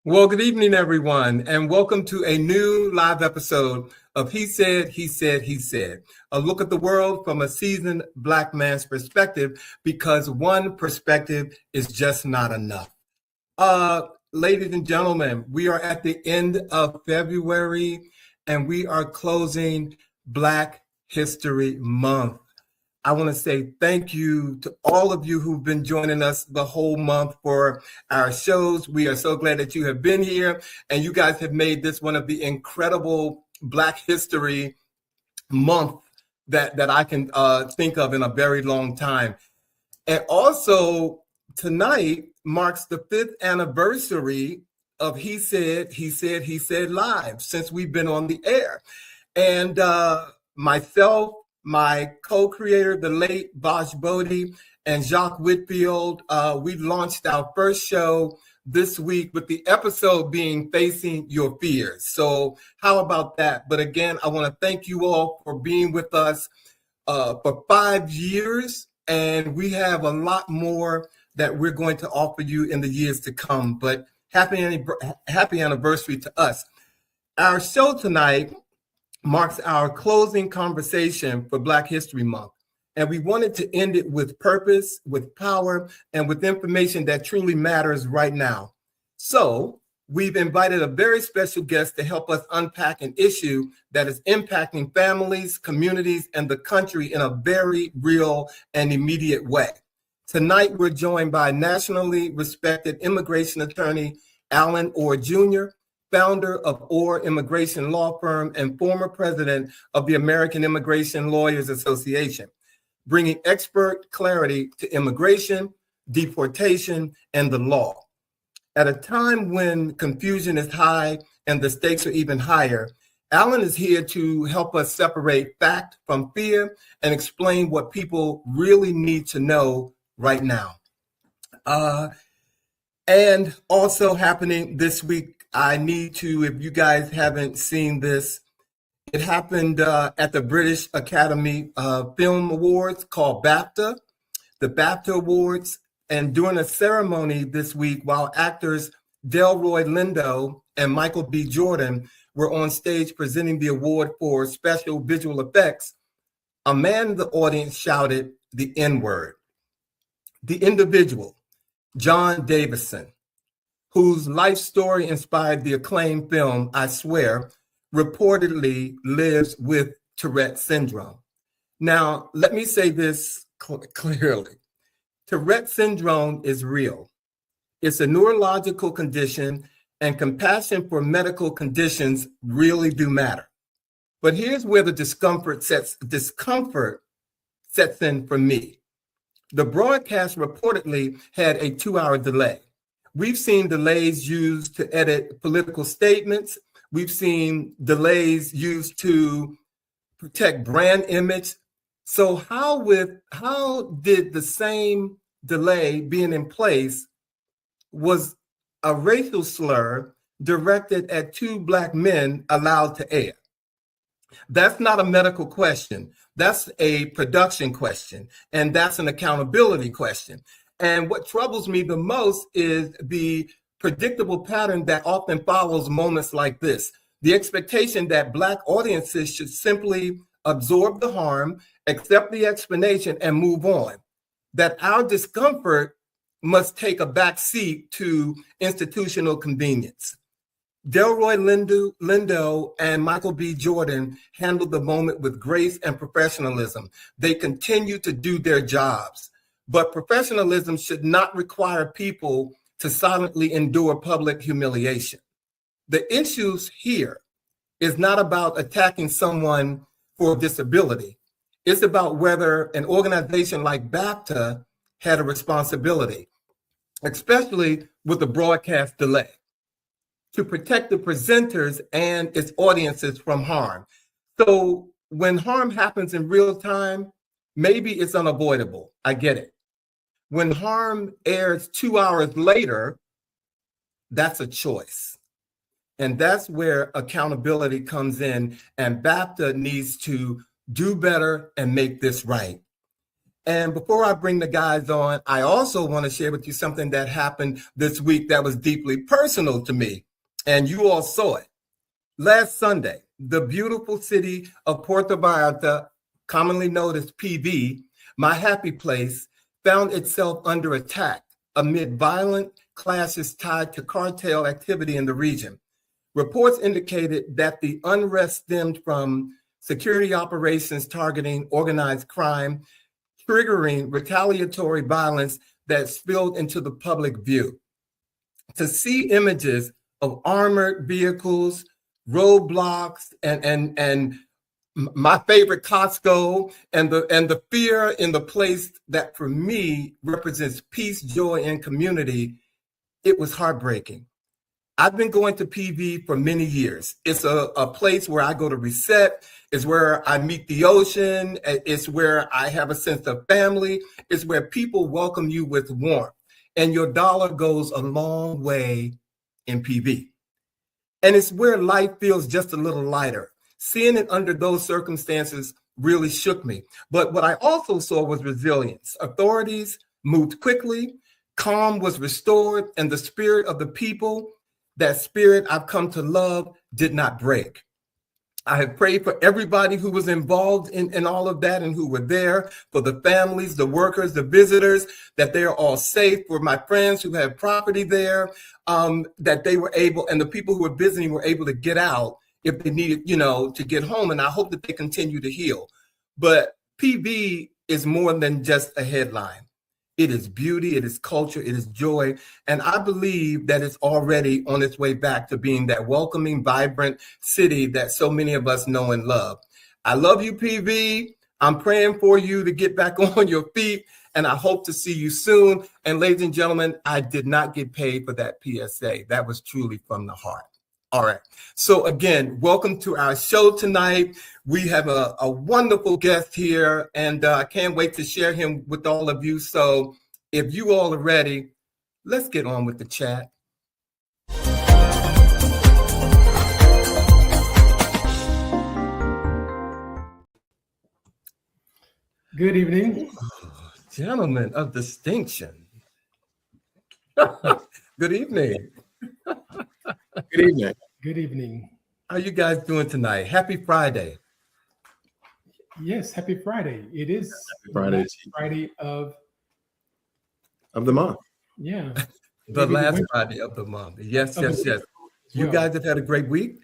Well, good evening, everyone, and welcome to a new live episode of He Said, He Said, He Said, a look at the world from a seasoned Black man's perspective, because one perspective is just not enough. Ladies and gentlemen, we are at the end of February, and we are closing Black History Month. I want to say thank you to all of you who've been joining us the whole month for our shows. We are so glad that you have been here, and you guys have made this one of the incredible Black History Month that I can think of in a very long time. And also, tonight marks the 5th anniversary of He Said, He Said, He Said Live since we've been on the air. And myself, my co-creator, the late Bosch Bodie, and Jacques Whitfield, we launched our first show this week with the episode being Facing Your Fears. So how about that? But again, I want to thank you all for being with us for 5 years, and we have a lot more that we're going to offer you in the years to come. But happy anniversary to us. Our show tonight marks our closing conversation for Black History Month. And we wanted to end it with purpose, with power, and with information that truly matters right now. So we've invited a very special guest to help us unpack an issue that is impacting families, communities, and the country in a very real and immediate way. Tonight, we're joined by nationally respected immigration attorney Allen Orr Jr., founder of Orr Immigration Law Firm and former president of the American Immigration Lawyers Association, bringing expert clarity to immigration, deportation, and the law. At a time when confusion is high and the stakes are even higher, Allen is here to help us separate fact from fear and explain what people really need to know right now. And also happening this week, I need to, if you guys haven't seen this, it happened at the British Academy Film Awards called BAFTA, the BAFTA Awards. And during a ceremony this week, while actors Delroy Lindo and Michael B. Jordan were on stage presenting the award for special visual effects, a man in the audience shouted the N-word. The individual, John Davison, whose life story inspired the acclaimed film, I Swear, reportedly lives with Tourette syndrome. Now, let me say this clearly. Tourette syndrome is real. It's a neurological condition, and compassion for medical conditions really do matter. But here's where the discomfort sets in for me. The broadcast reportedly had a 2-hour delay. We've seen delays used to edit political statements. We've seen delays used to protect brand image. So how did the same delay being in place was a racial slur directed at 2 Black men allowed to air? That's not a medical question. That's a production question, and that's an accountability question. And what troubles me the most is the predictable pattern that often follows moments like this. The expectation that Black audiences should simply absorb the harm, accept the explanation, and move on. That our discomfort must take a back seat to institutional convenience. Delroy Lindo and Michael B. Jordan handled the moment with grace and professionalism. They continue to do their jobs. But professionalism should not require people to silently endure public humiliation. The issues here is not about attacking someone for disability. It's about whether an organization like BAFTA had a responsibility, especially with the broadcast delay, to protect the presenters and its audiences from harm. So when harm happens in real time, maybe it's unavoidable. I get it. When harm airs 2 hours later, that's a choice. And that's where accountability comes in, and BAFTA needs to do better and make this right. And before I bring the guys on, I also want to share with you something that happened this week that was deeply personal to me. And you all saw it. Last Sunday, the beautiful city of Puerto Vallarta, commonly known as PV, my happy place, found itself under attack amid violent clashes tied to cartel activity in the region. Reports indicated that the unrest stemmed from security operations targeting organized crime, triggering retaliatory violence that spilled into the public view. To see images of armored vehicles, roadblocks, and my favorite Costco, and the fear in the place that for me represents peace, joy, and community, it was heartbreaking. I've been going to PV for many years. It's a place where I go to reset. It's where I meet the ocean. It's where I have a sense of family. It's where people welcome you with warmth. And your dollar goes a long way in PV. And it's where life feels just a little lighter. Seeing it under those circumstances really shook me. But what I also saw was resilience. Authorities moved quickly, calm was restored, and the spirit of the people, that spirit I've come to love, did not break. I have prayed for everybody who was involved in all of that and who were there, for the families, the workers, the visitors, that they're all safe, for my friends who have property there, that they were able, and the people who were visiting were able to get out if they needed, to get home. And I hope that they continue to heal. But PV is more than just a headline. It is beauty, it is culture, it is joy. And I believe that it's already on its way back to being that welcoming, vibrant city that so many of us know and love. I love you, PV. I'm praying for you to get back on your feet, and I hope to see you soon. And ladies and gentlemen, I did not get paid for that PSA. That was truly from the heart. All right. So again, welcome to our show tonight. We have a wonderful guest here, and I can't wait to share him with all of you. So if you all are ready, let's get on with the chat. Good evening. Gentlemen of distinction. Good evening. Good evening. Good evening. How you guys doing tonight? Happy Friday. Yes, happy Friday. It is Friday of the month. Yeah. The last Friday of the month. Yes. You guys have had a great week?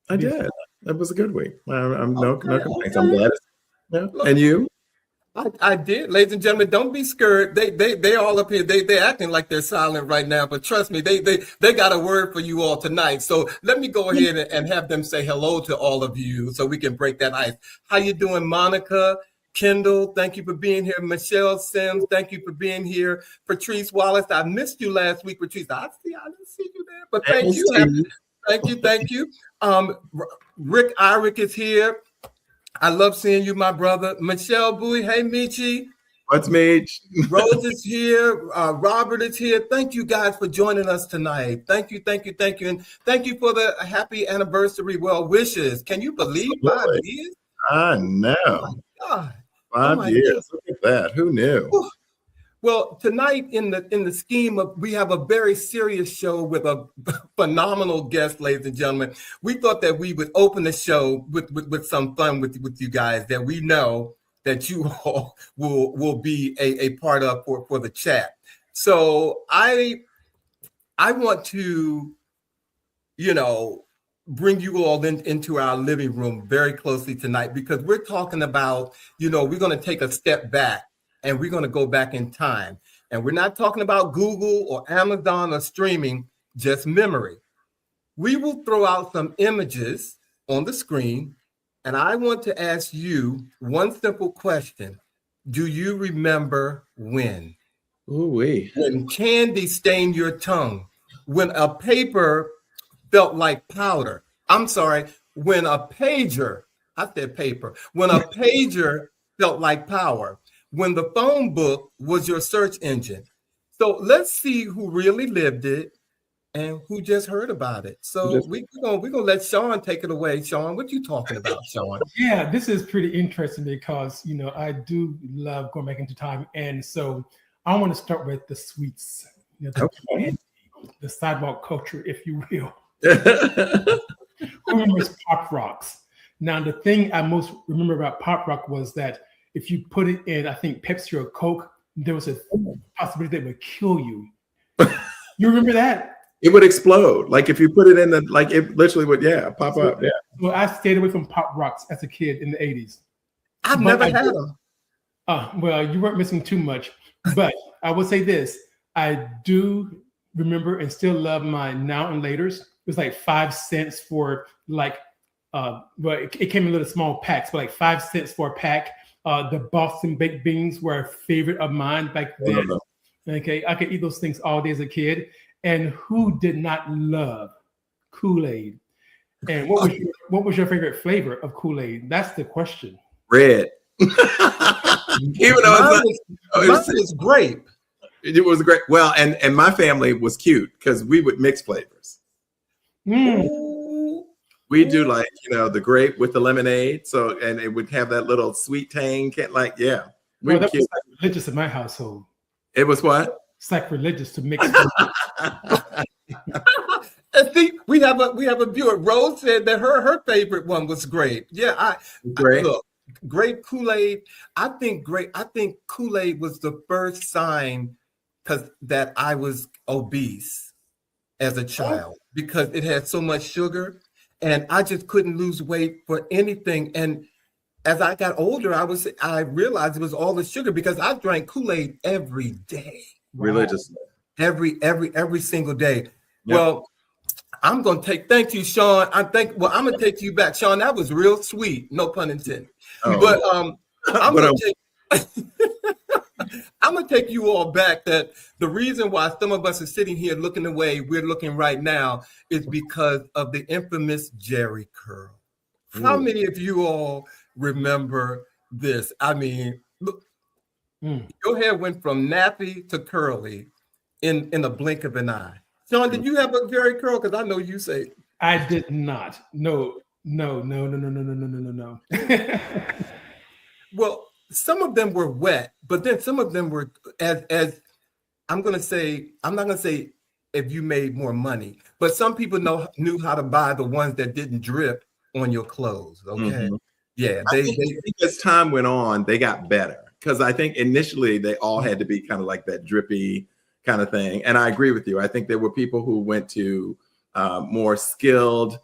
I did. It was a good week. I'm no complaints. I'm glad. Yeah. And you? I did, ladies and gentlemen. Don't be scared. They all up here. They're acting like they're silent right now, but trust me, they got a word for you all tonight. So let me go ahead and have them say hello to all of you, so we can break that ice. How you doing, Monica? Kendall, thank you for being here. Michelle Sims, thank you for being here. Patrice Wallace, I missed you last week, Patrice. I didn't see you there, but thank you. Thank you. Rick Irick is here. I love seeing you, my brother. Michelle Bowie, hey, Michi. What's Mitch? Rose is here. Robert is here. Thank you guys for joining us tonight. Thank you. And thank you for the happy anniversary well wishes. Can you believe 5 years? I know. Oh God. 5 years. Look at that. Who knew? Whew. Well, tonight in the scheme of, we have a very serious show with a phenomenal guest, ladies and gentlemen. We thought that we would open the show with some fun with you guys that we know that you all will be a part of for the chat. So I want to, bring you all into our living room very closely tonight, because we're talking about, we're going to take a step back. And we're going to go back in time. And we're not talking about Google or Amazon or streaming, just memory. We will throw out some images on the screen. And I want to ask you one simple question. Do you remember when? Ooh-wee. When candy stained your tongue. When a paper felt like powder. I'm sorry. When a pager, I said paper. When a pager felt like power. When the phone book was your search engine. So let's see who really lived it and who just heard about it. So we're gonna let Sean take it away. Sean, what you talking about, Sean? Yeah, this is pretty interesting because I do love going back into time, and so I want to start with the sweets, the candy, the sidewalk culture, if you will. Who remembers Pop Rocks? Now, the thing I most remember about Pop Rock was that if you put it in, I think Pepsi or Coke, there was a possibility that it would kill you. You remember that? It would explode. Like if you put it in the, like it literally would, pop up. Yeah. Well, I stayed away from Pop Rocks as a kid in the 80s. I've never had them. Well, you weren't missing too much. But I will say this. I do remember and still love my Now and Laters. It was like 5 cents for like, it came in little small packs, but like 5 cents for a pack. The Boston baked beans were a favorite of mine back then. Okay, I could eat those things all day as a kid. And who did not love Kool-Aid? And what was your favorite flavor of Kool-Aid? That's the question. Red. Even though it was grape. It was great. Well, and my family was cute because we would mix flavors. We do like, the grape with the lemonade. So, and it would have that little sweet tang. That was sacrilegious in my household. It was what? Sacrilegious to mix. And see, we have a viewer. Rose said that her favorite one was grape. Yeah, grape Kool-Aid. I think Kool-Aid was the first sign that I was obese as a child because it had so much sugar. And I just couldn't lose weight for anything. And as I got older, I realized it was all the sugar because I drank Kool-Aid every day. Religiously. Every single day. Yep. Well, thank you, Sean. I'm gonna take you back. Sean, that was real sweet. No pun intended. But I'm gonna take you all back that the reason why some of us are sitting here looking the way we're looking right now is because of the infamous Jerry curl. How many of you all remember this? I mean, look, your hair went from nappy to curly in a blink of an eye. Sean, did you have a Jerry curl? Because I know you say I did not. No. Well, some of them were wet, but then some of them were as I'm not gonna say if you made more money, but some people knew how to buy the ones that didn't drip on your clothes. Okay. Yeah. I think as time went on, they got better. Because I think initially they all had to be kind of like that drippy kind of thing. And I agree with you. I think there were people who went to more skilled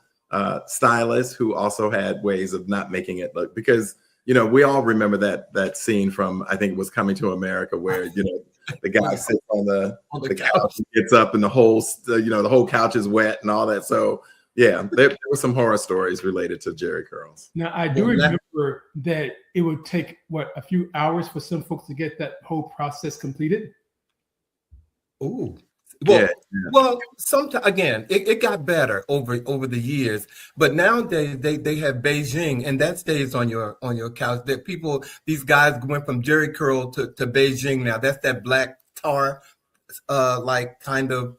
stylists who also had ways of not making it look, because we all remember that scene from, I think it was Coming to America, where the guy sits on the couch and gets up and the whole couch is wet and all that. So yeah, there were some horror stories related to Jerry curls. Now I do remember that it would take a few hours for some folks to get that whole process completed. Ooh. Well, sometimes again, it got better over the years, but nowadays they have Beijing, and that stays on your couch. That these guys went from Jerry curl to Beijing now. That's that black tar like kind of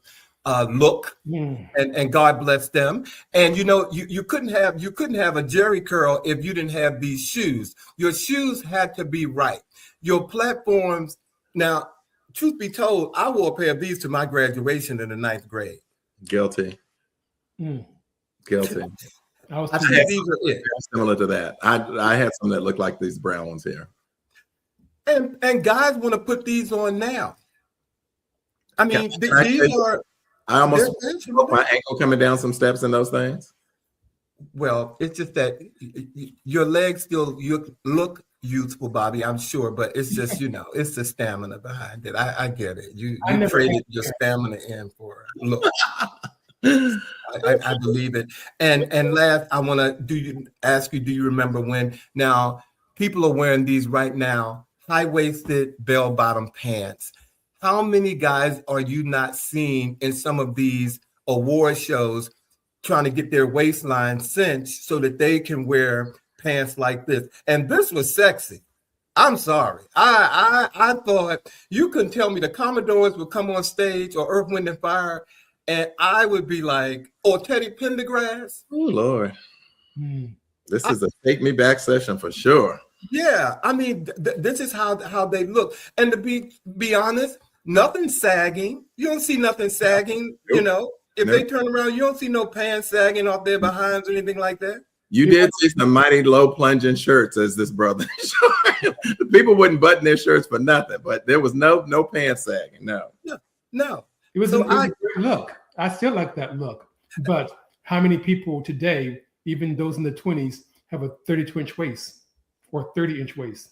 look, and God bless them. And you couldn't have a Jerry curl if you didn't have these shoes. Your shoes had to be right. Your platforms now. Truth be told, I wore a pair of these to my graduation in the 9th grade. Guilty. Guilty. I think these are it. Similar to that. I had some that look like these brown ones here. And guys want to put these on now. I mean, these are. I almost broke my ankle coming down some steps in those things. Well, it's just that your legs still look youthful, Bobby, I'm sure, but it's just, it's the stamina behind it. I get it. You traded your stamina in for look. I believe it. And last, I want to ask you, do you remember when now people are wearing these right now, high-waisted bell-bottom pants? How many guys are you not seeing in some of these award shows trying to get their waistline cinched so that they can wear pants like this? And this was sexy. I'm sorry. I thought you couldn't tell me the Commodores would come on stage or Earth, Wind and Fire and I would be like, or Teddy Pendergrass. Oh Lord, Mm. this is a take me back session for sure. Yeah, I mean, this is how they look. And to be honest, nothing sagging. You don't see nothing sagging. Nope. You know, if Nope. they turn around, you don't see no pants sagging off their behinds or anything like that. You did see some mighty low plunging shirts, as this brother. People wouldn't button their shirts for nothing, but there was no pants sagging. No. It was, So a great look. I still like that look. But how many people today, even those in the 20s, have a 32-inch waist or 30-inch waist?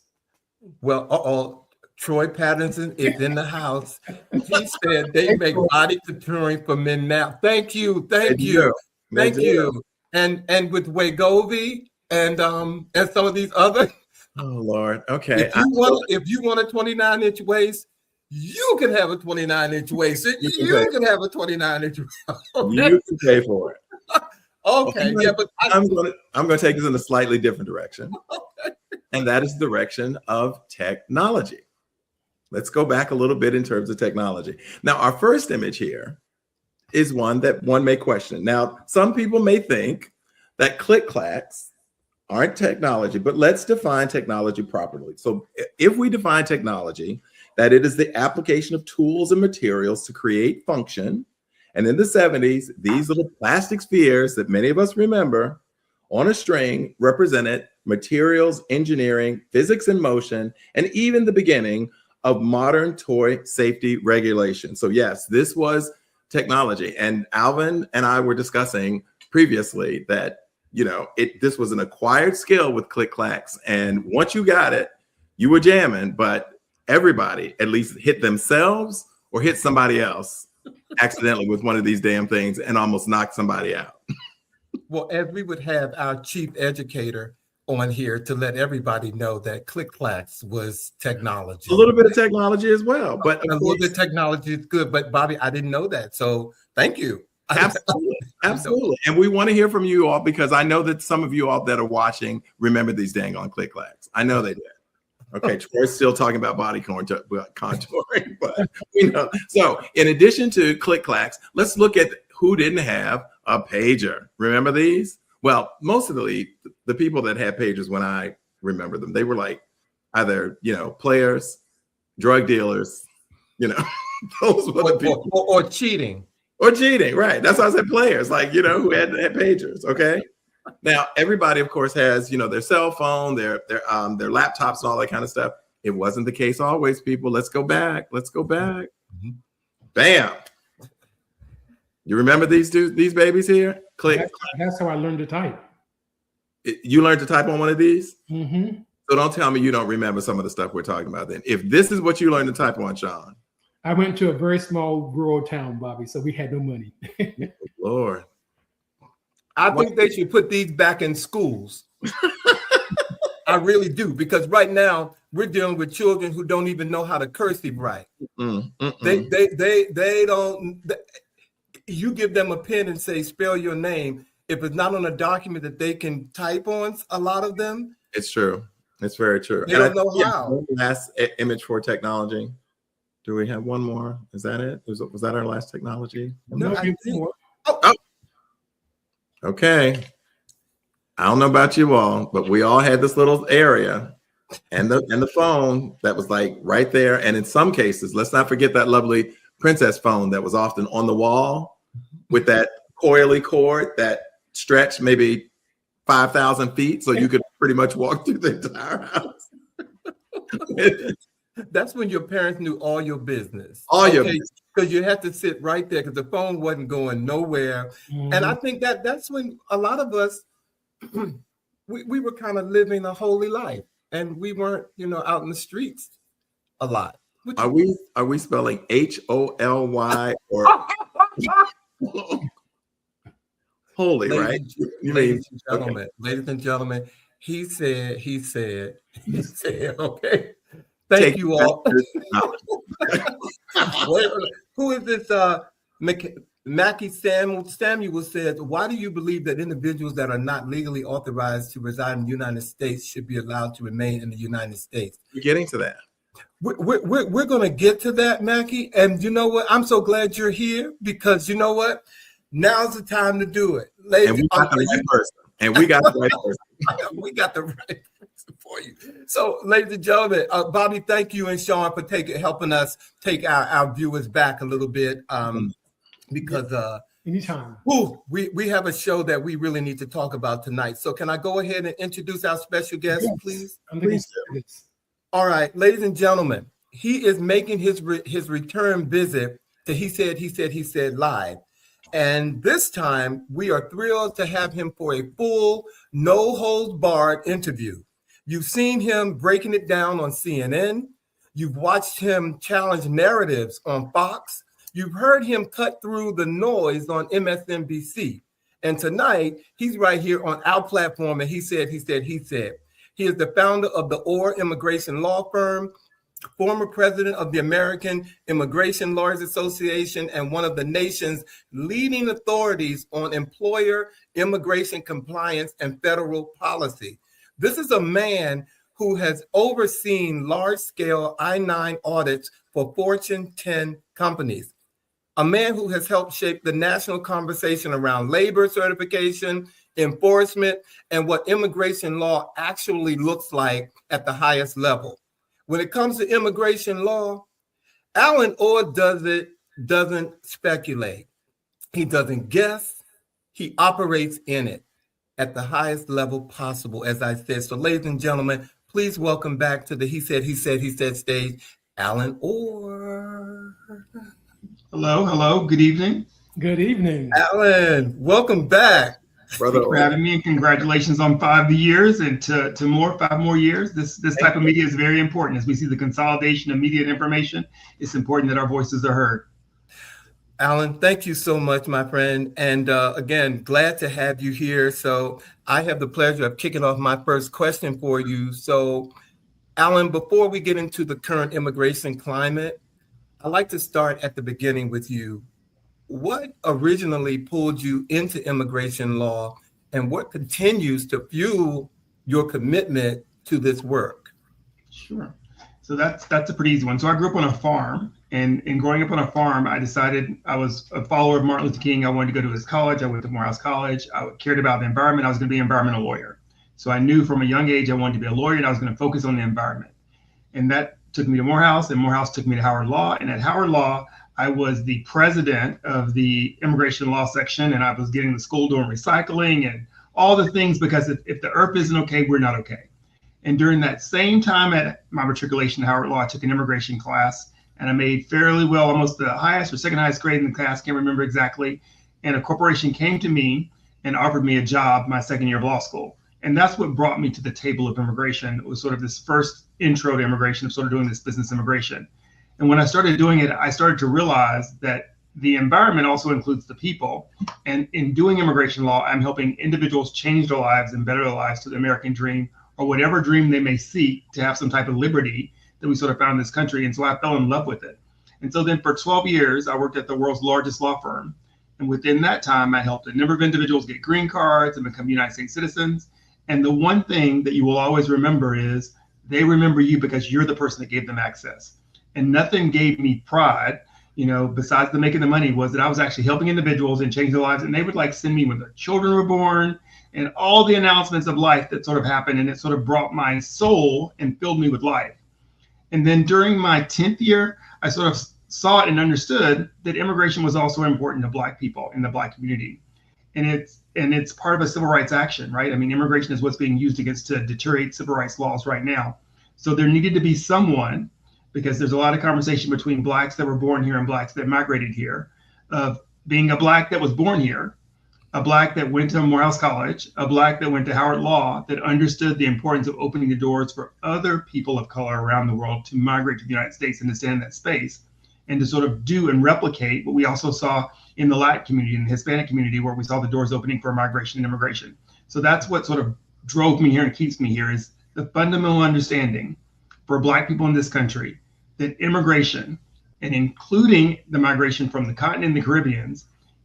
Well, Troy Patterson is in the house. He said they make body contouring for men now. Thank you. Thank you. And with Wegovy and some of these other. Oh Lord. Okay. If you want a 29-inch waist, you can have a 29-inch waist. You can have a 29-inch waist. Okay. You can pay for it. Okay. Yeah, but I'm gonna take this in a slightly different direction. Okay. And that is the direction of technology. Let's go back a little bit in terms of technology. Now, our first image here is one that one may question. Now, some people may think that click-clacks aren't technology, but let's define technology properly. So if we define technology, that it is the application of tools and materials to create function. And in the 70s, these little plastic spheres that many of us remember on a string represented materials, engineering, physics in motion, and even the beginning of modern toy safety regulation. So yes, this was technology. And Alvin and I were discussing previously that, this was an acquired skill with click-clacks. And once you got it, you were jamming, but everybody at least hit themselves or hit somebody else accidentally with one of these damn things and almost knocked somebody out. Well, as we would have our chief educator on here to let everybody know that click-clacks was technology. A little bit of technology as well, but a little bit of technology is good. But Bobby, I didn't know that, so thank you. Absolutely. And we want to hear from you all because I know that some of you all that are watching remember these dang on click-clacks. I know they did. Okay, Troy's still talking about body contouring, but So in addition to click-clacks, let's look at who didn't have a pager. Remember these? Well, most of the people that had pagers when I remember them, they were like either, players, drug dealers, those were the people. Or cheating. Or cheating, right. That's why I said players, like, who had pagers, okay? Now, everybody, of course, has, their cell phone, their laptops and all that kind of stuff. It wasn't the case always, people. Let's go back. Mm-hmm. Bam. You remember these babies here? Click. That's how I learned to type. You learned to type on one of these? Mm-hmm. So don't tell me you don't remember some of the stuff we're talking about then. If this is what you learned to type on, Sean. I went to a very small rural town, Bobby, so we had no money. Lord. I think they should put these back in schools. I really do, because right now we're dealing with children who don't even know how to cursive write. They don't. You give them a pen and say, spell your name. If it's not on a document that they can type on, a lot of them. It's true. It's very true. They don't know how. Last image for technology. Do we have one more? Is that it? Was that our last technology? No, I think more. Oh. Okay. I don't know about you all, but we all had this little area and the phone that was like right there. And in some cases, let's not forget that lovely princess phone that was often on the wall with that coily cord that stretched maybe 5,000 feet. So you could pretty much walk through the entire house. That's when your parents knew all your business. Your business. Because you had to sit right there because the phone wasn't going nowhere. Mm-hmm. And I think that's when a lot of us, we were kind of living a holy life and we weren't, out in the streets a lot. Are we spelling HOLY or holy, right? Ladies and gentlemen, he said, okay. Thank you all. Who is this? Mackie Samuel says, why do you believe that individuals that are not legally authorized to reside in the United States should be allowed to remain in the United States? We're getting to that. We're going to get to that, Mackie. And you know what? I'm so glad you're here because you know what? Now's the time to do it. Ladies, and we got the right person. And we got the right person. We got the right person for you. So, ladies and gentlemen, Bobby, thank you and Sean for helping us take our viewers back a little bit because anytime. We have a show that we really need to talk about tonight. So can I go ahead and introduce our special guest, please? Please. All right, ladies and gentlemen, he is making his return visit to He Said Live. And this time, we are thrilled to have him for a full, no-holds-barred interview. You've seen him breaking it down on CNN. You've watched him challenge narratives on Fox. You've heard him cut through the noise on MSNBC. And tonight, he's right here on our platform, and He Said. He is the founder of the Orr Immigration Law Firm, former president of the American Immigration Lawyers Association, and one of the nation's leading authorities on employer immigration compliance and federal policy. This is a man who has overseen large-scale I-9 audits for Fortune 10 companies. A man who has helped shape the national conversation around labor certification, enforcement, and what immigration law actually looks like at the highest level. When it comes to immigration law, Allen Orr doesn't speculate. He doesn't guess. He operates in it at the highest level possible, as I said. So, ladies and gentlemen, please welcome back to the He Said stage, Allen Orr. Hello. Good evening. Good evening. Allen, welcome back. Brother, Thanks for having me, and congratulations on 5 years and to 5 more years. This type of media is very important. As we see the consolidation of media and information, it's important that our voices are heard. Allen, thank you so much, my friend. And again, glad to have you here. So I have the pleasure of kicking off my first question for you. So, Allen, before we get into the current immigration climate, I'd like to start at the beginning with you. What originally pulled you into immigration law, and what continues to fuel your commitment to this work? Sure. So that's a pretty easy one. So I grew up on a farm, and in growing up on a farm, I decided I was a follower of Martin Luther King. I wanted to go to his college. I went to Morehouse College. I cared about the environment. I was going to be an environmental lawyer. So I knew from a young age I wanted to be a lawyer, and I was going to focus on the environment. And that took me to Morehouse, and Morehouse took me to Howard Law. And at Howard Law, I was the president of the immigration law section, and I was getting the school doing recycling and all the things, because if the earth isn't okay, we're not okay. And during that same time at my matriculation at Howard Law, I took an immigration class, and I made fairly well, almost the highest or second highest grade in the class, can't remember exactly. And a corporation came to me and offered me a job my second year of law school. And that's what brought me to the table of immigration. It was sort of this first intro to immigration, of sort of doing this business immigration. And when I started doing it, I started to realize that the environment also includes the people. And in doing immigration law, I'm helping individuals change their lives and better their lives to the American dream, or whatever dream they may seek to have some type of liberty that we sort of found in this country. And so I fell in love with it. And so then for 12 years, I worked at the world's largest law firm. And within that time, I helped a number of individuals get green cards and become United States citizens. And the one thing that you will always remember is they remember you because you're the person that gave them access. And nothing gave me pride, besides the making the money, was that I was actually helping individuals and changing their lives. And they would send me when their children were born and all the announcements of life that sort of happened. And it sort of brought my soul and filled me with life. And then during my 10th year, I sort of saw it and understood that immigration was also important to Black people in the Black community. And it's part of a civil rights action, right? I mean, immigration is what's being used to deteriorate civil rights laws right now. So there needed to be someone, because there's a lot of conversation between Blacks that were born here and Blacks that migrated here, of being a Black that was born here, a Black that went to Morehouse College, a Black that went to Howard Law, that understood the importance of opening the doors for other people of color around the world to migrate to the United States and to stand in that space, and to sort of do and replicate what we also saw in the Latin community and the Hispanic community, where we saw the doors opening for migration and immigration. So that's what sort of drove me here and keeps me here, is the fundamental understanding for Black people in this country that immigration, and including the migration from the continent and the Caribbean,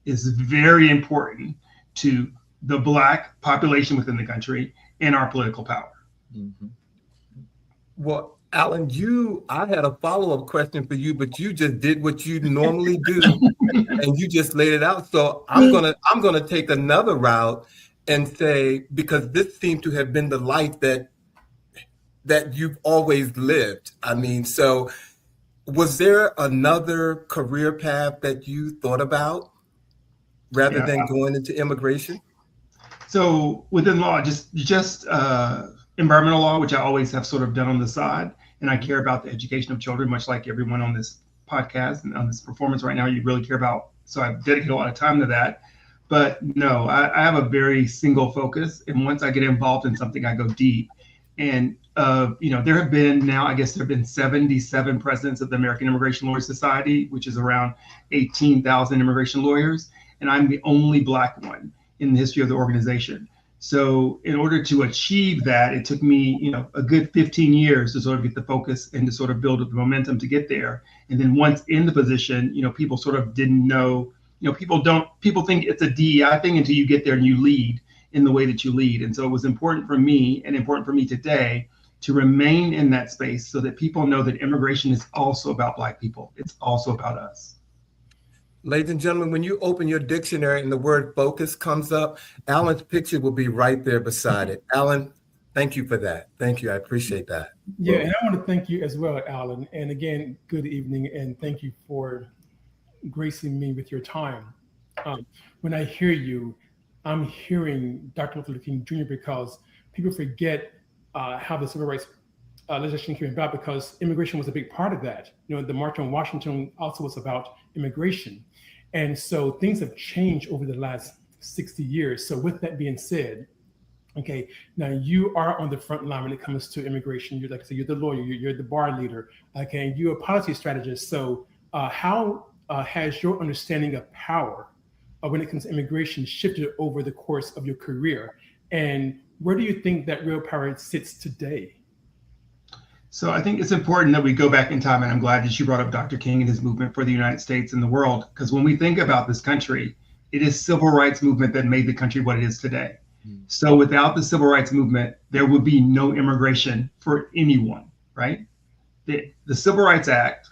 is very important to the Black population within the country and our political power. Mm-hmm. Well, Alan, I had a follow-up question for you, but you just did what you normally do, and you just laid it out. So I'm gonna take another route and say, because this seemed to have been the life that you've always lived. I mean, so was there another career path that you thought about rather than going into immigration? So within law, just environmental law, which I always have sort of done on the side, and I care about the education of children, much like everyone on this podcast and on this performance right now. You really care about, so I've dedicated a lot of time to that. But no, I have a very single focus, and once I get involved in something, I go deep. And there have been now, I guess there have been 77 presidents of the American Immigration Lawyers Society, which is around 18,000 immigration lawyers, and I'm the only Black one in the history of the organization. So in order to achieve that, it took me, a good 15 years to sort of get the focus and to sort of build up the momentum to get there. And then once in the position, people sort of didn't know, people think it's a DEI thing until you get there and you lead in the way that you lead. And so it was important for me and important for me today to remain in that space so that people know that immigration is also about Black people. It's also about us. Ladies and gentlemen, when you open your dictionary and the word focus comes up, Alan's picture will be right there beside it. Alan, thank you for that. Thank you. I appreciate that. Yeah, and I want to thank you as well, Alan. And again, good evening, and thank you for gracing me with your time. When I hear you, I'm hearing Dr. Martin Luther King Jr. because people forget how the civil rights legislation came about, because immigration was a big part of that. The March on Washington also was about immigration. And so things have changed over the last 60 years. So with that being said, okay, now you are on the front line when it comes to immigration. You're, like I said, you're the lawyer, you're the bar leader, okay, and you're a policy strategist. So how has your understanding of power when it comes to immigration shifted over the course of your career? And where do you think that real power sits today? So I think it's important that we go back in time, and I'm glad that you brought up Dr. King and his movement for the United States and the world, because when we think about this country, it is civil rights movement that made the country what it is today. So without the civil rights movement, there would be no immigration for anyone, right? The Civil Rights Act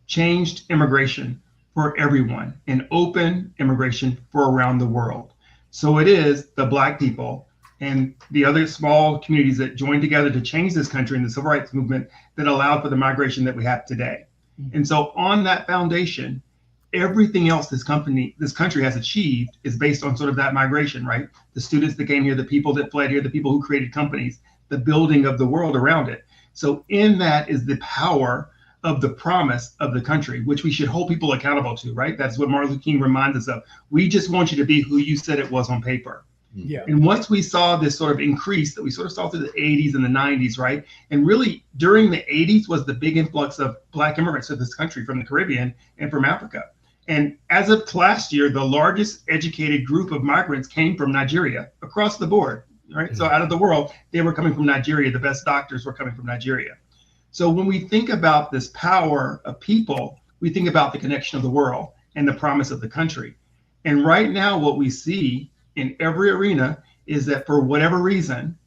changed immigration for everyone and open immigration for around the world. So it is the Black people and the other small communities that joined together to change this country in the civil rights movement that allowed for the migration that we have today. And so on that foundation, everything else this country has achieved is based on sort of that migration, right? The students that came here, the people that fled here, the people who created companies, the building of the world around it. So in that is the power of the promise of the country, which we should hold people accountable to, right? That's what Martin Luther King reminds us of. We just want you to be who you said it was on paper. Yeah. And once we saw this sort of increase that we sort of saw through the 80s and the 90s, right? And really during the 80s was the big influx of Black immigrants to this country from the Caribbean and from Africa. And as of last year, the largest educated group of migrants came from Nigeria across the board, right? Mm-hmm. So out of the world, they were coming from Nigeria. The best doctors were coming from Nigeria. So when we think about this power of people, we think about the connection of the world and the promise of the country. And right now, what we see in every arena is that for whatever reason,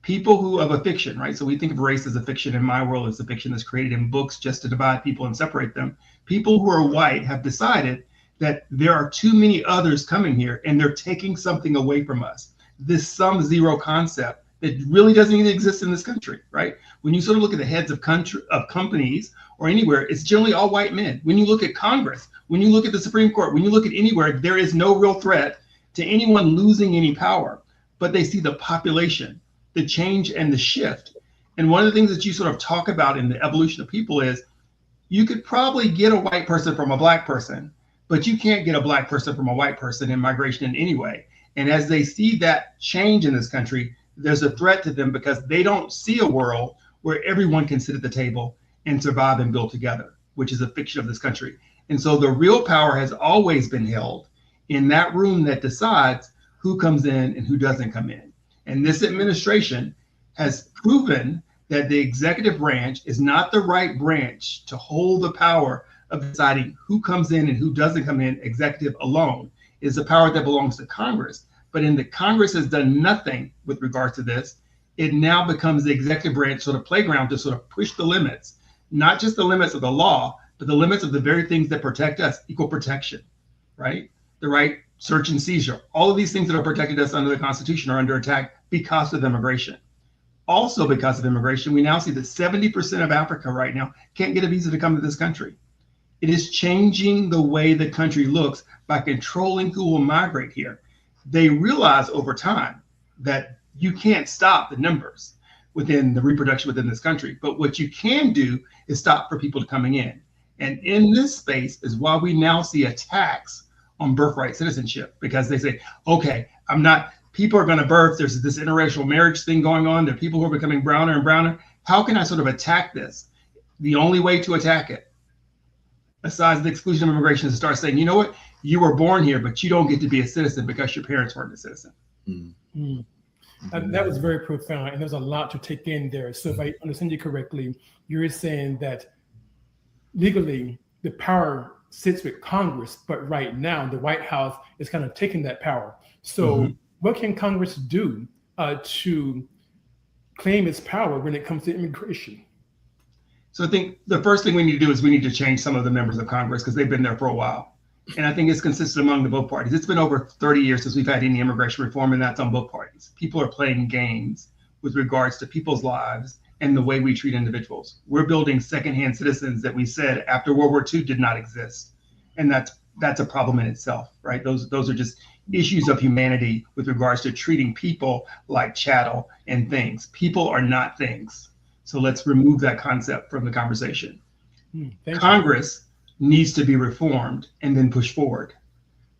people who of a fiction, right? So we think of race as a fiction. In my world, it's a fiction that's created in books just to divide people and separate them. People who are white have decided that there are too many others coming here and they're taking something away from us. This sum zero concept that really doesn't even exist in this country, right? When you sort of look at the heads of companies or anywhere, it's generally all white men. When you look at Congress, when you look at the Supreme Court, when you look at anywhere, there is no real threat to anyone losing any power, but they see the population, the change and the shift. And one of the things that you sort of talk about in the evolution of people is you could probably get a white person from a Black person, but you can't get a Black person from a white person in migration in any way. And as they see that change in this country, there's a threat to them because they don't see a world where everyone can sit at the table and survive and build together, which is a fiction of this country. And so the real power has always been held in that room that decides who comes in and who doesn't come in. And this administration has proven that the executive branch is not the right branch to hold the power of deciding who comes in and who doesn't come in. Executive alone is the power that belongs to Congress. But in the Congress has done nothing with regards to this. it now becomes the executive branch sort of playground to sort of push the limits, not just the limits of the law, but the limits of the very things that protect us, equal protection, right? The right search and seizure. All of these things that are protected us under the Constitution are under attack because of immigration. Also because of immigration, we now see that 70% of Africa right now can't get a visa to come to this country. It is changing the way the country looks by controlling who will migrate here. They realize over time that you can't stop the numbers within the reproduction within this country, but what you can do is stop for people coming in. And in this space is why we now see attacks on birthright citizenship, because they say, okay, people are going to birth. There's this interracial marriage thing going on. There are people who are becoming browner and browner. How can I sort of attack this? The only way to attack it, besides the exclusion of immigration, is to start saying, you know what? You were born here, but you don't get to be a citizen because your parents weren't a citizen. Mm-hmm. That was very profound, and there's a lot to take in there. So if I understand you correctly, you're saying that legally the power sits with Congress, but right now the White House is kind of taking that power. So what can Congress do to claim its power when it comes to immigration? So I think the first thing we need to do is we need to change some of the members of Congress because they've been there for a while. And I think it's consistent among the both parties. It's been over 30 years since we've had any immigration reform, and that's on both parties. People are playing games with regards to people's lives and the way we treat individuals. We're building secondhand citizens that we said after World War II did not exist. And that's a problem in itself, right? Those are just issues of humanity with regards to treating people like chattel and things. People are not things. So let's remove that concept from the conversation. Congress needs to be reformed and then pushed forward.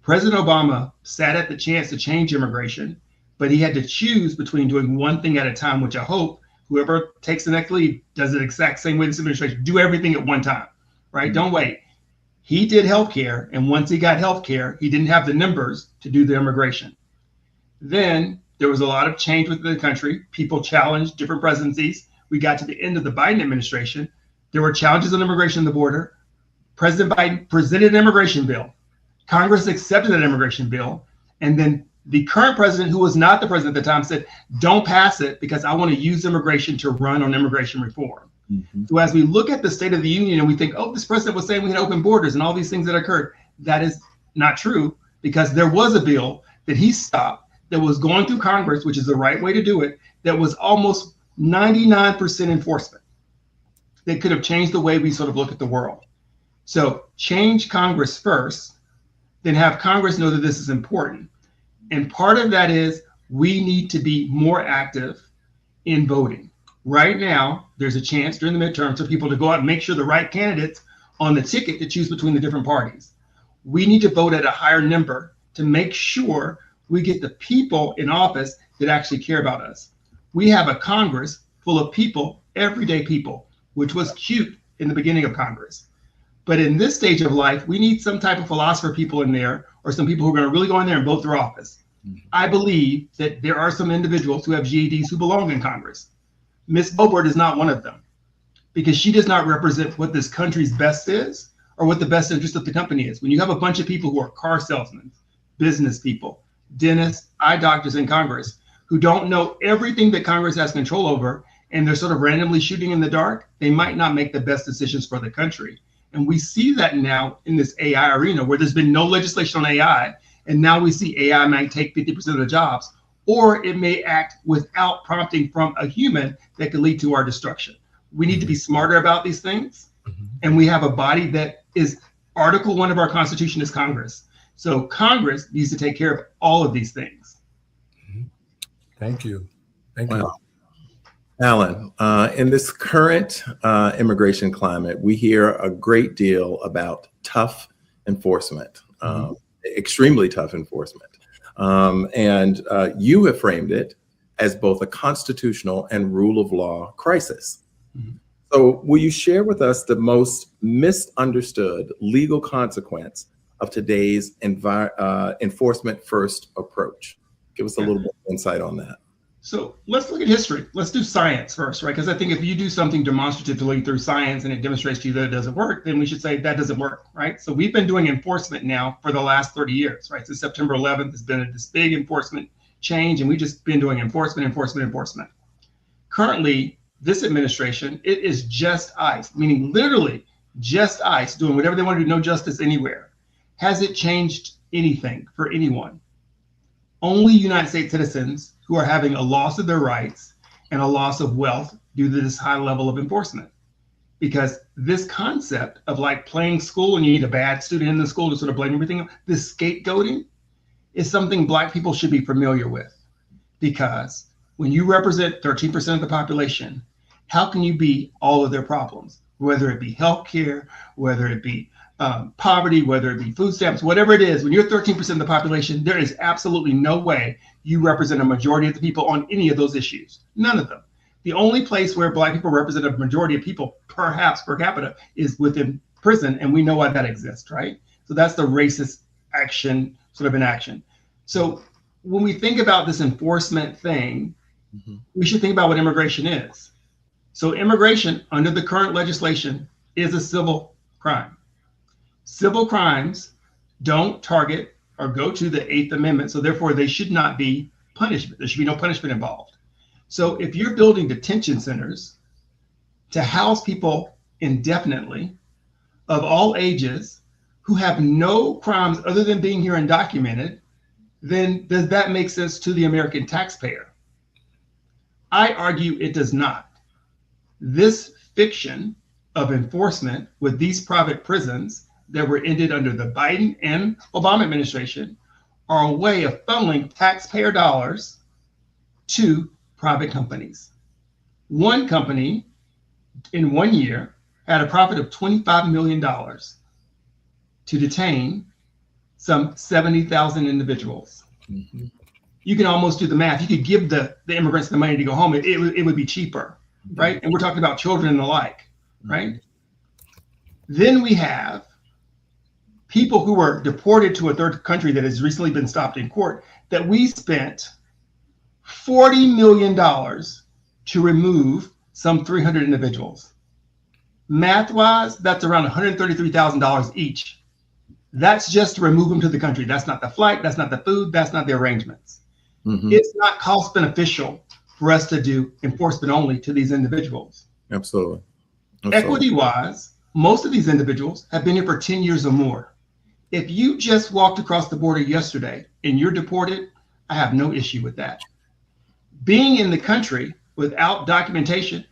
President Obama sat at the chance to change immigration, but he had to choose between doing one thing at a time, which I hope whoever takes the next lead does it the exact same way this administration, do everything at one time, right? Don't wait. He did healthcare, and once he got healthcare, he didn't have the numbers to do the immigration. Then there was a lot of change within the country. People challenged different presidencies. We got to the end of the Biden administration. There were challenges on immigration and the border. President Biden presented an immigration bill. Congress accepted that immigration bill. And then the current president, who was not the president at the time, said, don't pass it because I want to use immigration to run on immigration reform. So as we look at the State of the Union and we think, oh, this president was saying we had open borders and all these things that occurred, that is not true, because there was a bill that he stopped that was going through Congress, which is the right way to do it, that was almost 99% enforcement. That could have changed the way we sort of look at the world. So change Congress first, then have Congress know that this is important. And part of that is we need to be more active in voting. Right now, there's a chance during the midterms for people to go out and make sure the right candidates on the ticket to choose between the different parties. We need to vote at a higher number to make sure we get the people in office that actually care about us. We have a Congress full of people, everyday people, which was cute in the beginning of Congress. But in this stage of life, we need some type of philosopher people in there, or some people who are going to really go in there and vote for office. I believe that there are some individuals who have GEDs who belong in Congress. Ms. Boebert is not one of them, because she does not represent what this country's best is or what the best interest of the company is. When you have a bunch of people who are car salesmen, business people, dentists, eye doctors in Congress who don't know everything that Congress has control over, and they're sort of randomly shooting in the dark, they might not make the best decisions for the country. And we see that now in this AI arena where there's been no legislation on AI, and now we see AI might take 50% of the jobs, or it may act without prompting from a human that could lead to our destruction. We need to be smarter about these things. And we have a body that is Article 1 of our Constitution is Congress. So Congress needs to take care of all of these things. Thank you. Thank you. Allen, in this current immigration climate, we hear a great deal about tough enforcement, extremely tough enforcement. And you have framed it as both a constitutional and rule of law crisis. So will you share with us the most misunderstood legal consequence of today's enforcement first approach? Give us a little bit of insight on that. So let's look at history. Let's do science first, right? Because I think if you do something demonstratively through science and it demonstrates to you that it doesn't work, then we should say that doesn't work, right? So we've been doing enforcement now for the last 30 years, right? Since September 11th, there's been this big enforcement change, and we've just been doing enforcement. Currently, this administration, it is just ICE, meaning literally just ICE doing whatever they want to do, no justice anywhere. Has it changed anything for anyone? Only United States citizens who are having a loss of their rights and a loss of wealth due to this high level of enforcement. Because this concept of like playing school and you need a bad student in the school to sort of blame everything, this scapegoating is something Black people should be familiar with. Because when you represent 13% of the population, how can you be all of their problems? Whether it be healthcare, whether it be poverty, whether it be food stamps, whatever it is, when you're 13% of the population, there is absolutely no way you represent a majority of the people on any of those issues. None of them. The only place where Black people represent a majority of people, perhaps per capita, is within prison, and we know why that exists, right? So that's the racist action sort of in action. So when we think about this enforcement thing, we should think about what immigration is. So immigration, under the current legislation, is a civil crime. Civil crimes don't target or go to the 8th Amendment, so therefore they should not be punishment. There should be no punishment involved. So if you're building detention centers to house people indefinitely of all ages who have no crimes other than being here undocumented, then does that make sense to the American taxpayer? I argue it does not. This fiction of enforcement with these private prisons that were ended under the Biden and Obama administration are a way of funneling taxpayer dollars to private companies. One company in 1 year had a profit of $25 million to detain some 70,000 individuals. You can almost do the math. You could give the immigrants the money to go home. It would be cheaper, right? And we're talking about children and the like, right? Then we have people who were deported to a third country that has recently been stopped in court that we spent $40 million to remove some 300 individuals. Math-wise, that's around $133,000 each. That's just to remove them to the country. That's not the flight, that's not the food, that's not the arrangements. It's not cost beneficial for us to do enforcement only to these individuals. Absolutely. Equity-wise, most of these individuals have been here for 10 years or more. If you just walked across the border yesterday and you're deported, I have no issue with that. Being in the country without documentation,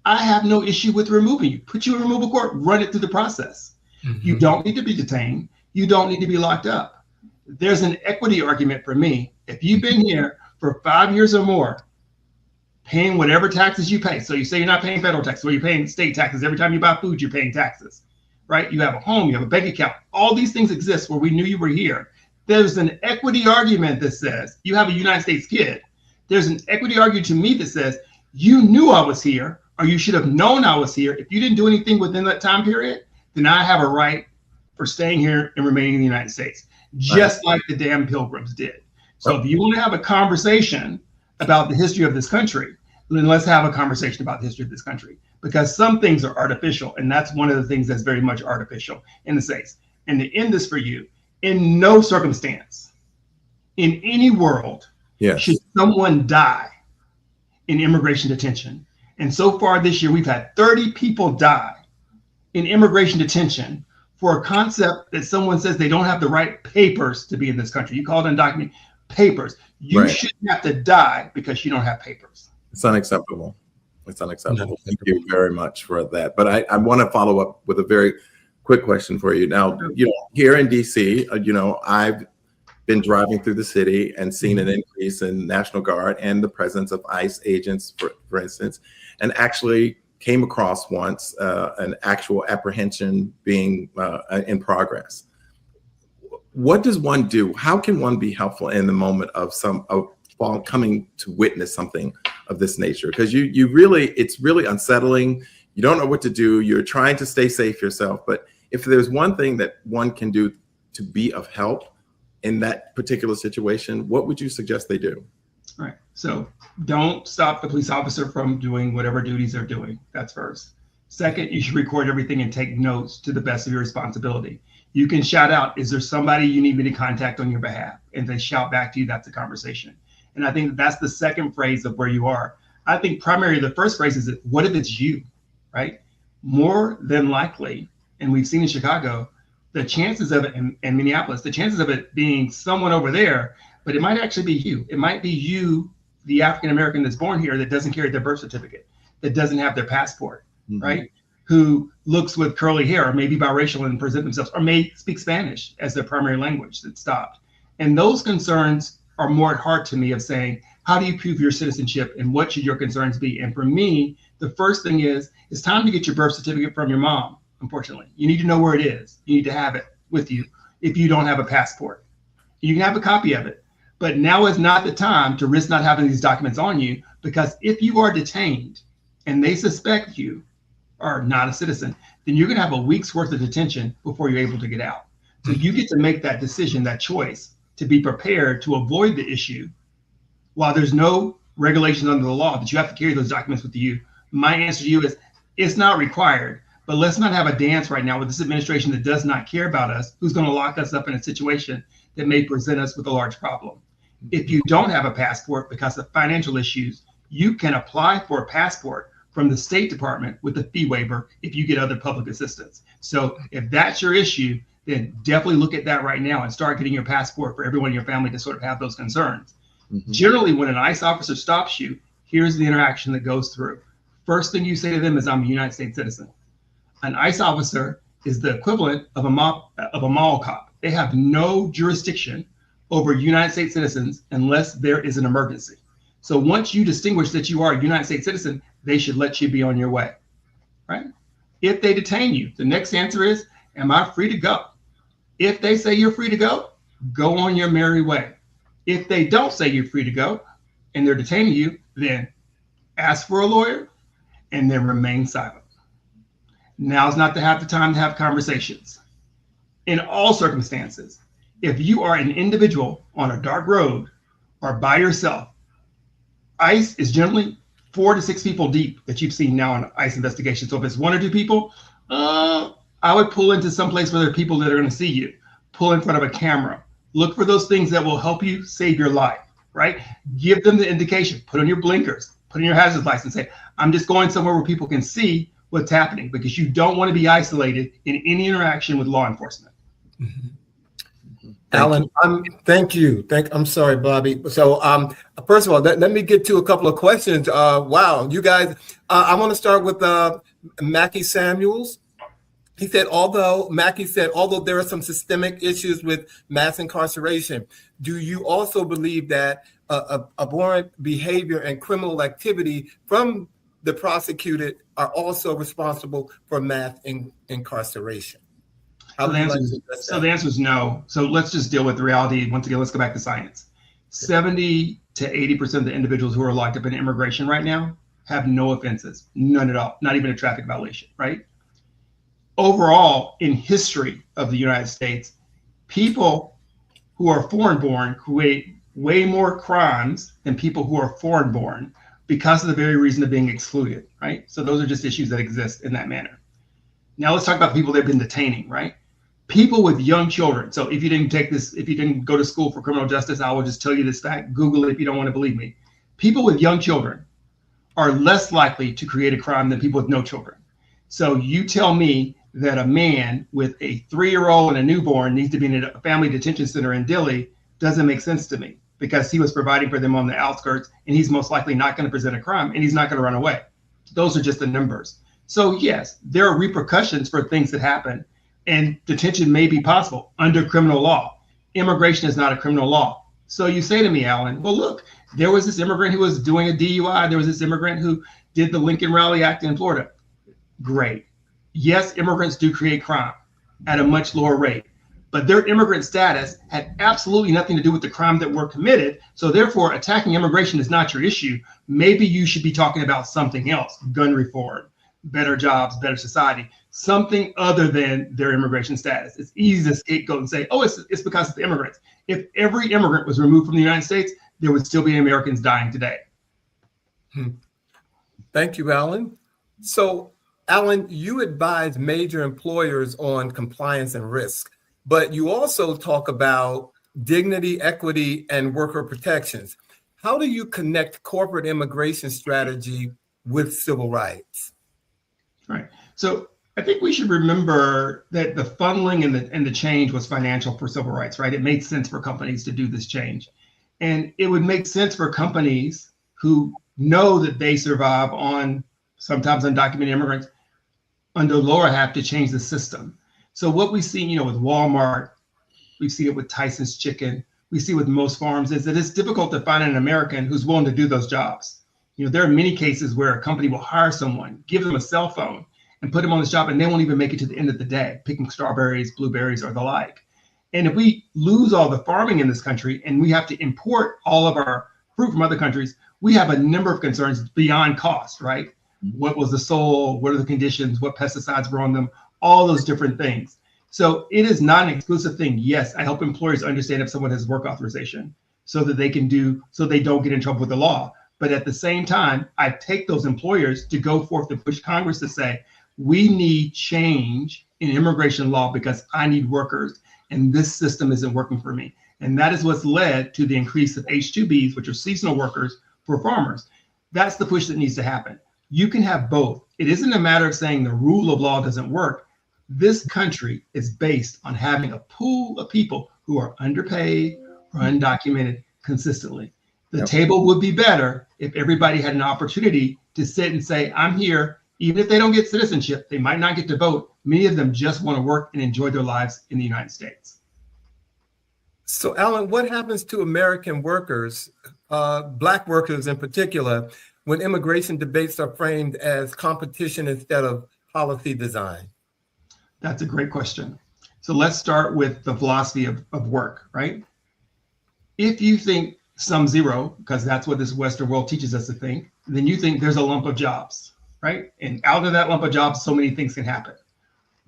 I have no issue with removing you. Put you in removal court, run it through the process. You don't need to be detained. You don't need to be locked up. There's an equity argument for me. If you've been here for 5 years or more, paying whatever taxes you pay. So you say you're not paying federal taxes, or you're paying state taxes. Every time you buy food, you're paying taxes, right? You have a home, you have a bank account. All these things exist where we knew you were here. There's an equity argument that says you have a United States kid. There's an equity argument to me that says you knew I was here, or you should have known I was here. If you didn't do anything within that time period, then I have a right for staying here and remaining in the United States, just like the damn Pilgrims did. So if you want to have a conversation about the history of this country, then let's have a conversation about the history of this country, because some things are artificial, and that's one of the things that's very much artificial in the States. And to end this for you, in no circumstance, in any world, should someone die in immigration detention. And so far this year, we've had 30 people die in immigration detention for a concept that someone says they don't have the right papers to be in this country. You call it undocumented papers. You shouldn't have to die because you don't have papers. It's unacceptable. It's unacceptable. Thank you very much for that. But I want to follow up with a very quick question for you. Now, here in DC, I've been driving through the city and seen an increase in National Guard and the presence of ICE agents, for instance, and actually came across once an actual apprehension being in progress. What does one do? How can one be helpful in the moment of coming to witness something of this nature? Because it's really unsettling. You don't know what to do. You're trying to stay safe yourself. But if there's one thing that one can do to be of help in that particular situation, what would you suggest they do? All right. So don't stop the police officer from doing whatever duties they're doing. That's first. Second, you should record everything and take notes to the best of your responsibility. You can shout out, is there somebody you need me to contact on your behalf? And they shout back to you, that's a conversation. And I think that's the second phrase of where you are. I think primarily the first phrase is, what if it's you, right? More than likely, and we've seen in Chicago, the chances of it, in Minneapolis, the chances of it being someone over there, but it might actually be you. It might be you, the African-American that's born here that doesn't carry their birth certificate, that doesn't have their passport, right? Who looks with curly hair, or maybe biracial and present themselves, or may speak Spanish as their primary language that stopped. And those concerns are more at heart to me of saying, how do you prove your citizenship and what should your concerns be? And for me, the first thing is, it's time to get your birth certificate from your mom, unfortunately. You need to know where it is. You need to have it with you if you don't have a passport. You can have a copy of it, but now is not the time to risk not having these documents on you, because if you are detained and they suspect you are not a citizen, then you're gonna have a week's worth of detention before you're able to get out. So you get to make that decision, that choice, to be prepared to avoid the issue. While there's no regulations under the law that you have to carry those documents with you, my answer to you is, it's not required, but let's not have a dance right now with this administration that does not care about us, who's gonna lock us up in a situation that may present us with a large problem. If you don't have a passport because of financial issues, you can apply for a passport from the State Department with a fee waiver if you get other public assistance. So if that's your issue, then definitely look at that right now and start getting your passport for everyone in your family to sort of have those concerns. Generally, when an ICE officer stops you, here's the interaction that goes through. First thing you say to them is, I'm a United States citizen. An ICE officer is the equivalent of a mall cop. They have no jurisdiction over United States citizens unless there is an emergency. So once you distinguish that you are a United States citizen, they should let you be on your way, right? If they detain you, the next answer is, am I free to go? If they say you're free to go, go on your merry way. If they don't say you're free to go and they're detaining you, then ask for a lawyer and then remain silent. Now's not the time to have conversations. In all circumstances, if you are an individual on a dark road or by yourself, ICE is generally 4 to 6 people deep that you've seen now in ICE investigation. So if it's 1 or 2 people, I would pull into some place where there are people that are going to see you. Pull in front of a camera. Look for those things that will help you save your life, right? Give them the indication. Put on your blinkers. Put in your hazard lights and say, I'm just going somewhere where people can see what's happening, because you don't want to be isolated in any interaction with law enforcement. Allen, thank you. I'm sorry, Bobby. So first of all, let me get to a couple of questions. Wow, you guys, I want to start with Mackie Samuels. He said, although there are some systemic issues with mass incarceration, do you also believe that abhorrent behavior and criminal activity from the prosecuted are also responsible for mass incarceration? So the answer is no. So let's just deal with the reality. Once again, let's go back to science. 70 to 80% of the individuals who are locked up in immigration right now have no offenses, none at all, not even a traffic violation, right? Overall, in history of the United States, people who are foreign-born create way more crimes than people who are foreign-born because of the very reason of being excluded, right? So those are just issues that exist in that manner. Now let's talk about the people they've been detaining, right? People with young children. So if you didn't go to school for criminal justice, I will just tell you this fact. Google it if you don't want to believe me. People with young children are less likely to create a crime than people with no children. So you tell me that a man with a 3-year-old and a newborn needs to be in a family detention center in Dilley doesn't make sense to me, because he was providing for them on the outskirts, and he's most likely not going to present a crime, and he's not going to run away. Those are just the numbers. So yes, there are repercussions for things that happen, and detention may be possible under criminal law. Immigration is not a criminal law. So you say to me, Allen, well, look, there was this immigrant who was doing a DUI. There was this immigrant who did the Lincoln Raleigh Act in Florida. Great. Yes, immigrants do create crime at a much lower rate, but their immigrant status had absolutely nothing to do with the crime that were committed. So therefore, attacking immigration is not your issue. Maybe you should be talking about something else: gun reform, better jobs, better society, something other than their immigration status. It's easy to scapegoat and say, oh, it's because of the immigrants. If every immigrant was removed from the United States, there would still be Americans dying today. Thank you, Allen. So, Allen, you advise major employers on compliance and risk, but you also talk about dignity, equity, and worker protections. how do you connect corporate immigration strategy with civil rights? Right. So I think we should remember that the funneling and the change was financial for civil rights, right? It made sense for companies to do this change. And it would make sense for companies who know that they survive on sometimes undocumented immigrants under the lower half to change the system. So what we see, with Walmart, we see it with Tyson's Chicken, we see with most farms, is that it's difficult to find an American who's willing to do those jobs. There are many cases where a company will hire someone, give them a cell phone, and put them on this job, and they won't even make it to the end of the day, picking strawberries, blueberries, or the like. And if we lose all the farming in this country and we have to import all of our fruit from other countries, we have a number of concerns beyond cost, right? What was the soil? What are the conditions? What pesticides were on them? All those different things. So it is not an exclusive thing. Yes, I help employers understand if someone has work authorization so that they don't get in trouble with the law. But at the same time, I take those employers to go forth and push Congress to say, we need change in immigration law because I need workers and this system isn't working for me. And that is what's led to the increase of H-2Bs, which are seasonal workers for farmers. That's the push that needs to happen. You can have both. It isn't a matter of saying the rule of law doesn't work. This country is based on having a pool of people who are underpaid or undocumented consistently. The table would be better if everybody had an opportunity to sit and say, I'm here. Even if they don't get citizenship, they might not get to vote. Many of them just want to work and enjoy their lives in the United States. So, Allen, what happens to American workers, Black workers in particular, when immigration debates are framed as competition instead of policy design? That's a great question. So let's start with the philosophy of work, right? If you think sum zero, because that's what this Western world teaches us to think, then you think there's a lump of jobs, right? And out of that lump of jobs, so many things can happen.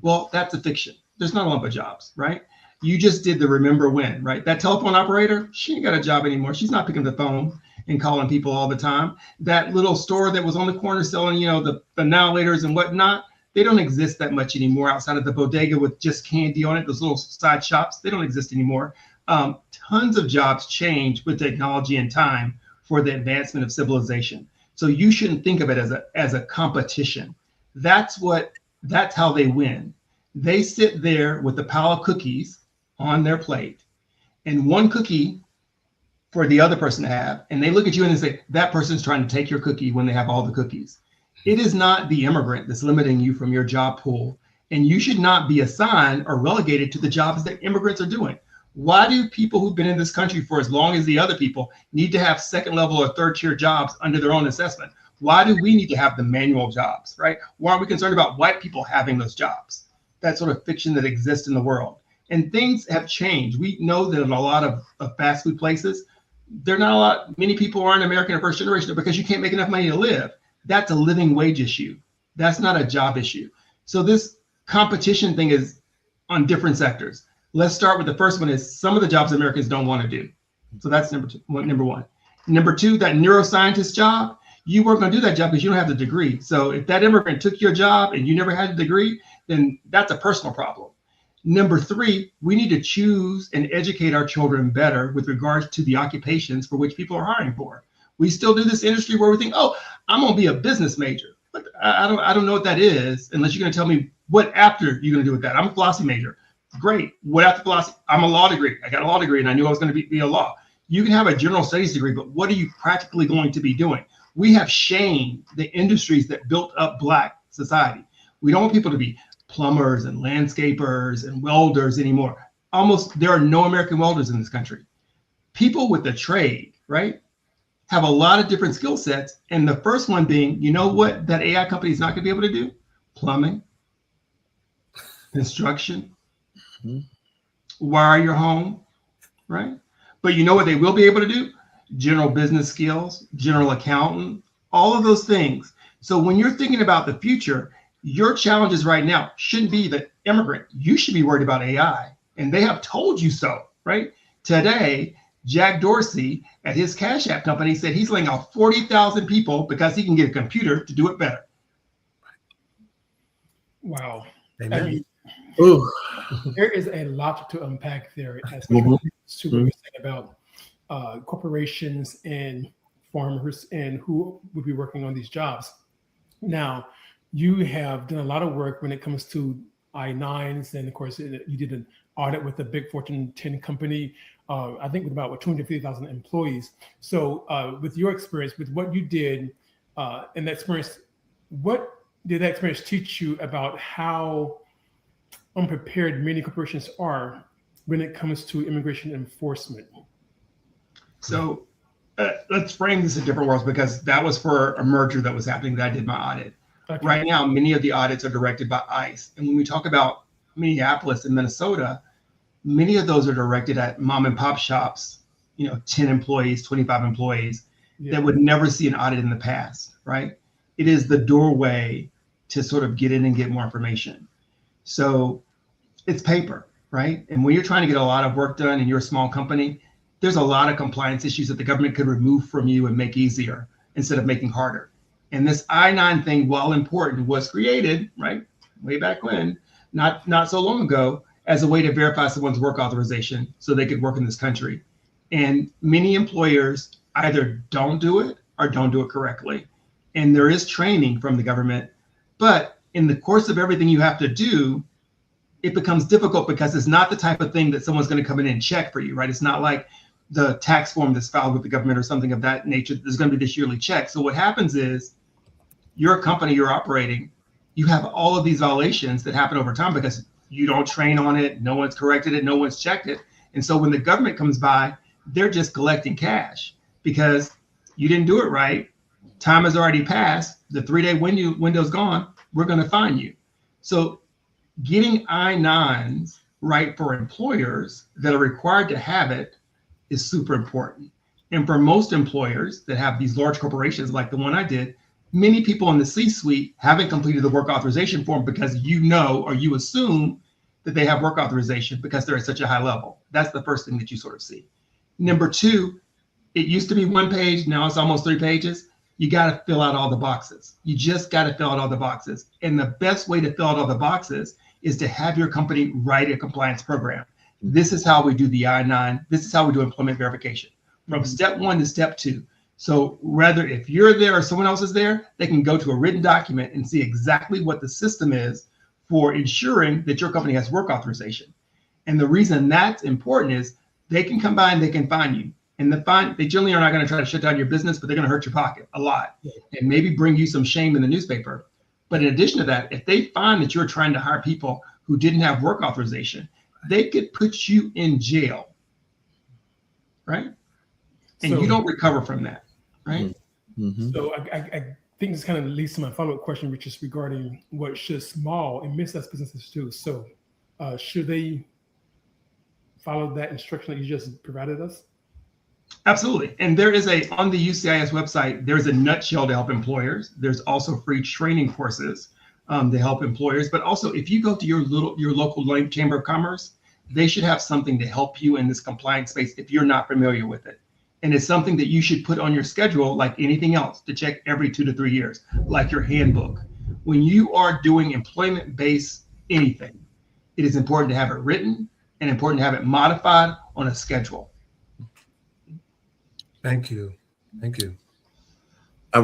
Well, that's a fiction. There's not a lump of jobs, right? You just did the remember when, right? That telephone operator, she ain't got a job anymore. She's not picking the phone and calling people all the time. That little store that was on the corner selling, the now laters and whatnot, they don't exist that much anymore outside of the bodega with just candy on it, those little side shops, they don't exist anymore. Tons of jobs change with technology and time for the advancement of civilization. So you shouldn't think of it as a competition. That's how they win. They sit there with a pile of cookies on their plate and one cookie for the other person to have. And they look at you and they say, that person's trying to take your cookie when they have all the cookies. It is not the immigrant that's limiting you from your job pool. And you should not be assigned or relegated to the jobs that immigrants are doing. Why do people who've been in this country for as long as the other people need to have second level or third tier jobs under their own assessment? Why do we need to have the manual jobs, right? Why are we concerned about white people having those jobs? That sort of fiction that exists in the world. And things have changed. We know that in a lot of fast food places, many people aren't American or first generation because you can't make enough money to live. That's a living wage issue. That's not a job issue. So this competition thing is on different sectors. Let's start with the first one is some of the jobs Americans don't want to do. So that's number one. Number two, that neuroscientist job, you weren't going to do that job because you don't have the degree. So if that immigrant took your job and you never had a degree, then that's a personal problem. Number three, we need to choose and educate our children better with regards to the occupations for which people are hiring for. We still do this industry where we think, oh, I'm going to be a business major. But I don't know what that is unless you're going to tell me what after you're going to do with that. I'm a philosophy major. Great. What after philosophy? I'm a law degree. I got a law degree and I knew I was going to be a law. You can have a general studies degree, but what are you practically going to be doing? We have shamed the industries that built up Black society. We don't want people to be plumbers and landscapers and welders anymore. There are no American welders in this country. People with a trade, right, have a lot of different skill sets. And the first one being, you know what that AI company is not going to be able to do? Plumbing, construction, wire your home, right? But you know what they will be able to do? General business skills, general accountant, all of those things. So when you're thinking about the future, your challenges right now shouldn't be the immigrant. You should be worried about AI. And they have told you so, right? Today, Jack Dorsey at his Cash App company said he's laying off 40,000 people because he can get a computer to do it better. Wow. Amen. I mean, there is a lot to unpack there as to what you're saying about corporations and farmers and who would be working on these jobs. Now, you have done a lot of work when it comes to I-9s, and of course, you did an audit with a big Fortune 10 company, I think with about 250,000 employees. So with your experience, with what you did and that experience, what did that experience teach you about how unprepared many corporations are when it comes to immigration enforcement? So let's frame this in different worlds, because that was for a merger that was happening that I did my audit. Okay. Right now, many of the audits are directed by ICE. And when we talk about Minneapolis and Minnesota, many of those are directed at mom and pop shops, 10 employees, 25 employees that would never see an audit in the past, right? It is the doorway to sort of get in and get more information. So it's paper, right? And when you're trying to get a lot of work done in your small company, there's a lot of compliance issues that the government could remove from you and make easier instead of making harder. And this I-9 thing, while important, was created, right, way back when, not so long ago, as a way to verify someone's work authorization so they could work in this country. And many employers either don't do it or don't do it correctly. And there is training from the government, but in the course of everything you have to do, it becomes difficult because it's not the type of thing that someone's going to come in and check for you, right? It's not like the tax form that's filed with the government or something of that nature. There's going to be this yearly check. So what happens is you're a company, you're operating, you have all of these violations that happen over time because you don't train on it, no one's corrected it, no one's checked it. And so when the government comes by, they're just collecting cash because you didn't do it right. Time has already passed. The 3-day window's gone. We're going to fine you. So getting I-9s right for employers that are required to have it is super important. And for most employers that have these large corporations like the one I did, many people in the C-suite haven't completed the work authorization form because or you assume that they have work authorization because they're at such a high level. That's the first thing that you sort of see. Number two, it used to be 1 page, now it's almost 3 pages. You got to fill out all the boxes. You just got to fill out all the boxes. And the best way to fill out all the boxes is to have your company write a compliance program. This is how we do the I-9. This is how we do employment verification from step 1 to step 2. So whether if you're there or someone else is there, they can go to a written document and see exactly what the system is for ensuring that your company has work authorization. And the reason that's important is they can come by and they can fine you. And they generally are not going to try to shut down your business, but they're going to hurt your pocket a lot and maybe bring you some shame in the newspaper. But in addition to that, if they find that you're trying to hire people who didn't have work authorization, they could put you in jail, right? And you don't recover from that, right? Mm-hmm. So I think this kind of leads to my follow-up question, which is regarding what should small and mid-sized businesses do. So should they follow that instruction that you just provided us? Absolutely. And there is on the UCIS website, there's a nutshell to help employers. There's also free training courses to help employers. But also, if you go to your local chamber of commerce, they should have something to help you in this compliance space if you're not familiar with it. And it's something that you should put on your schedule like anything else to check every 2 to 3 years, like your handbook. When you are doing employment-based anything, it is important to have it written and important to have it modified on a schedule. Thank you. Thank you.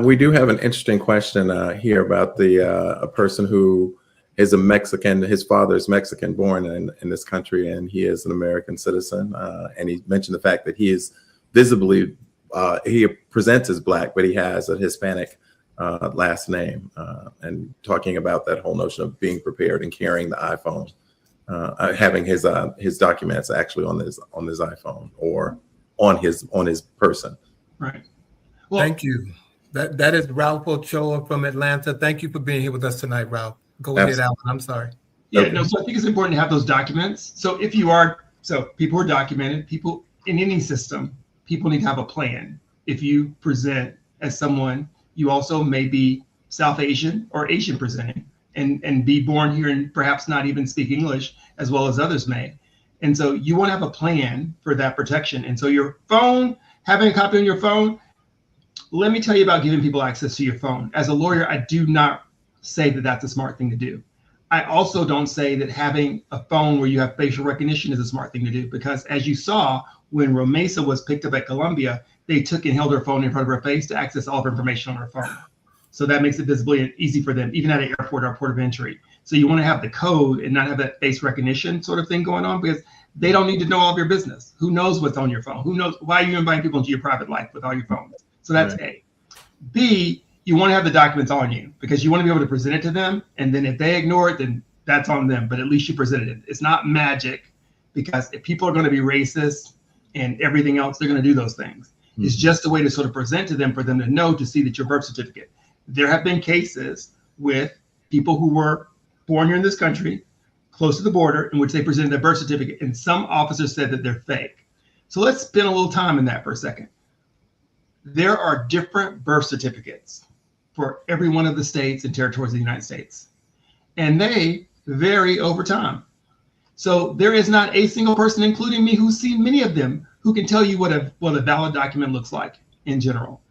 We do have an interesting question here about a person who is a Mexican. His father is Mexican, born in this country, and he is an American citizen. And he mentioned the fact that he is visibly, he presents as Black, but he has a Hispanic last name. And talking about that whole notion of being prepared and carrying the iPhone, having his documents actually on his iPhone or on his person. Right. Well, thank you. That is Ralph Ochoa from Atlanta. Thank you for being here with us tonight, Ralph. Go ahead, Alan. I'm sorry. Yeah, no, so I think it's important to have those documents. So people are documented, people in any system, people need to have a plan. If you present as someone, you also may be South Asian or Asian presenting and be born here and perhaps not even speak English as well as others may. And so you want to have a plan for that protection. And so your phone, having a copy on your phone, let me tell you about giving people access to your phone. As a lawyer, I do not say that that's a smart thing to do. I also don't say that having a phone where you have facial recognition is a smart thing to do, because as you saw, when Romesa was picked up at Columbia, they took and held her phone in front of her face to access all of her information on her phone. So that makes it visible and easy for them, even at an airport or port of entry. So you want to have the code and not have that face recognition sort of thing going on, because they don't need to know all of your business. Who knows what's on your phone? Who knows? Why are you inviting people into your private life with all your phones? So that's A. B, you want to have the documents on you, because you want to be able to present it to them. And then if they ignore it, then that's on them. But at least you presented it. It's not magic, because if people are going to be racist and everything else, they're going to do those things. Mm-hmm. It's just a way to sort of present to them, for them to know, to see that your birth certificate. There have been cases with people who were born here in this country, close to the border, in which they presented their birth certificate, and some officers said that they're fake. So let's spend a little time in that for a second. There are different birth certificates for every one of the states and territories of the United States, and they vary over time. So there is not a single person, including me, who's seen many of them, who can tell you what a valid document looks like in general.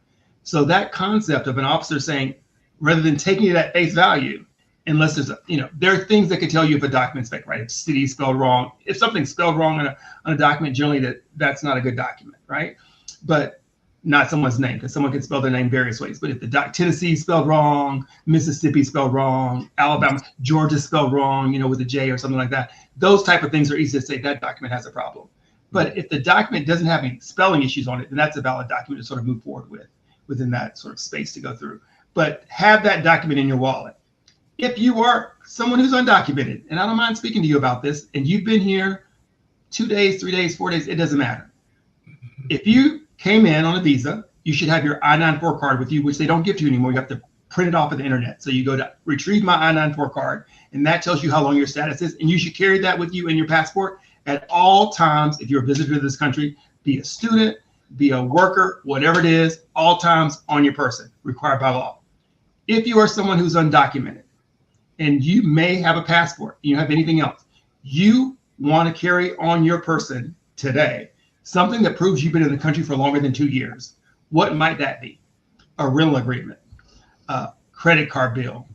So that concept of an officer saying, rather than taking it at face value, unless there's there are things that could tell you if a document's fake, right? If city is spelled wrong, if something's spelled wrong on a document, generally that's not a good document, right? But not someone's name, because someone can spell their name various ways. But if the Tennessee spelled wrong, Mississippi spelled wrong, Alabama, Georgia spelled wrong, with a J or something like that, those type of things are easy to say that document has a problem. But if the document doesn't have any spelling issues on it, then that's a valid document to sort of move forward with, within that sort of space to go through. But have that document in your wallet. If you are someone who's undocumented, and I don't mind speaking to you about this, and you've been here 2 days, 3 days, 4 days, it doesn't matter. If you came in on a visa, you should have your I-94 card with you, which they don't give to you anymore. You have to print it off of the internet. So you go to retrieve my I-94 card, and that tells you how long your status is. And you should carry that with you in your passport at all times. If you're a visitor to this country, be a student, be a worker, whatever it is, all times on your person, required by law. If you are someone who's undocumented, and you may have a passport, you don't have anything else, you want to carry on your person today something that proves you've been in the country for longer than 2 years. What might that be? A rental agreement, a credit card bill,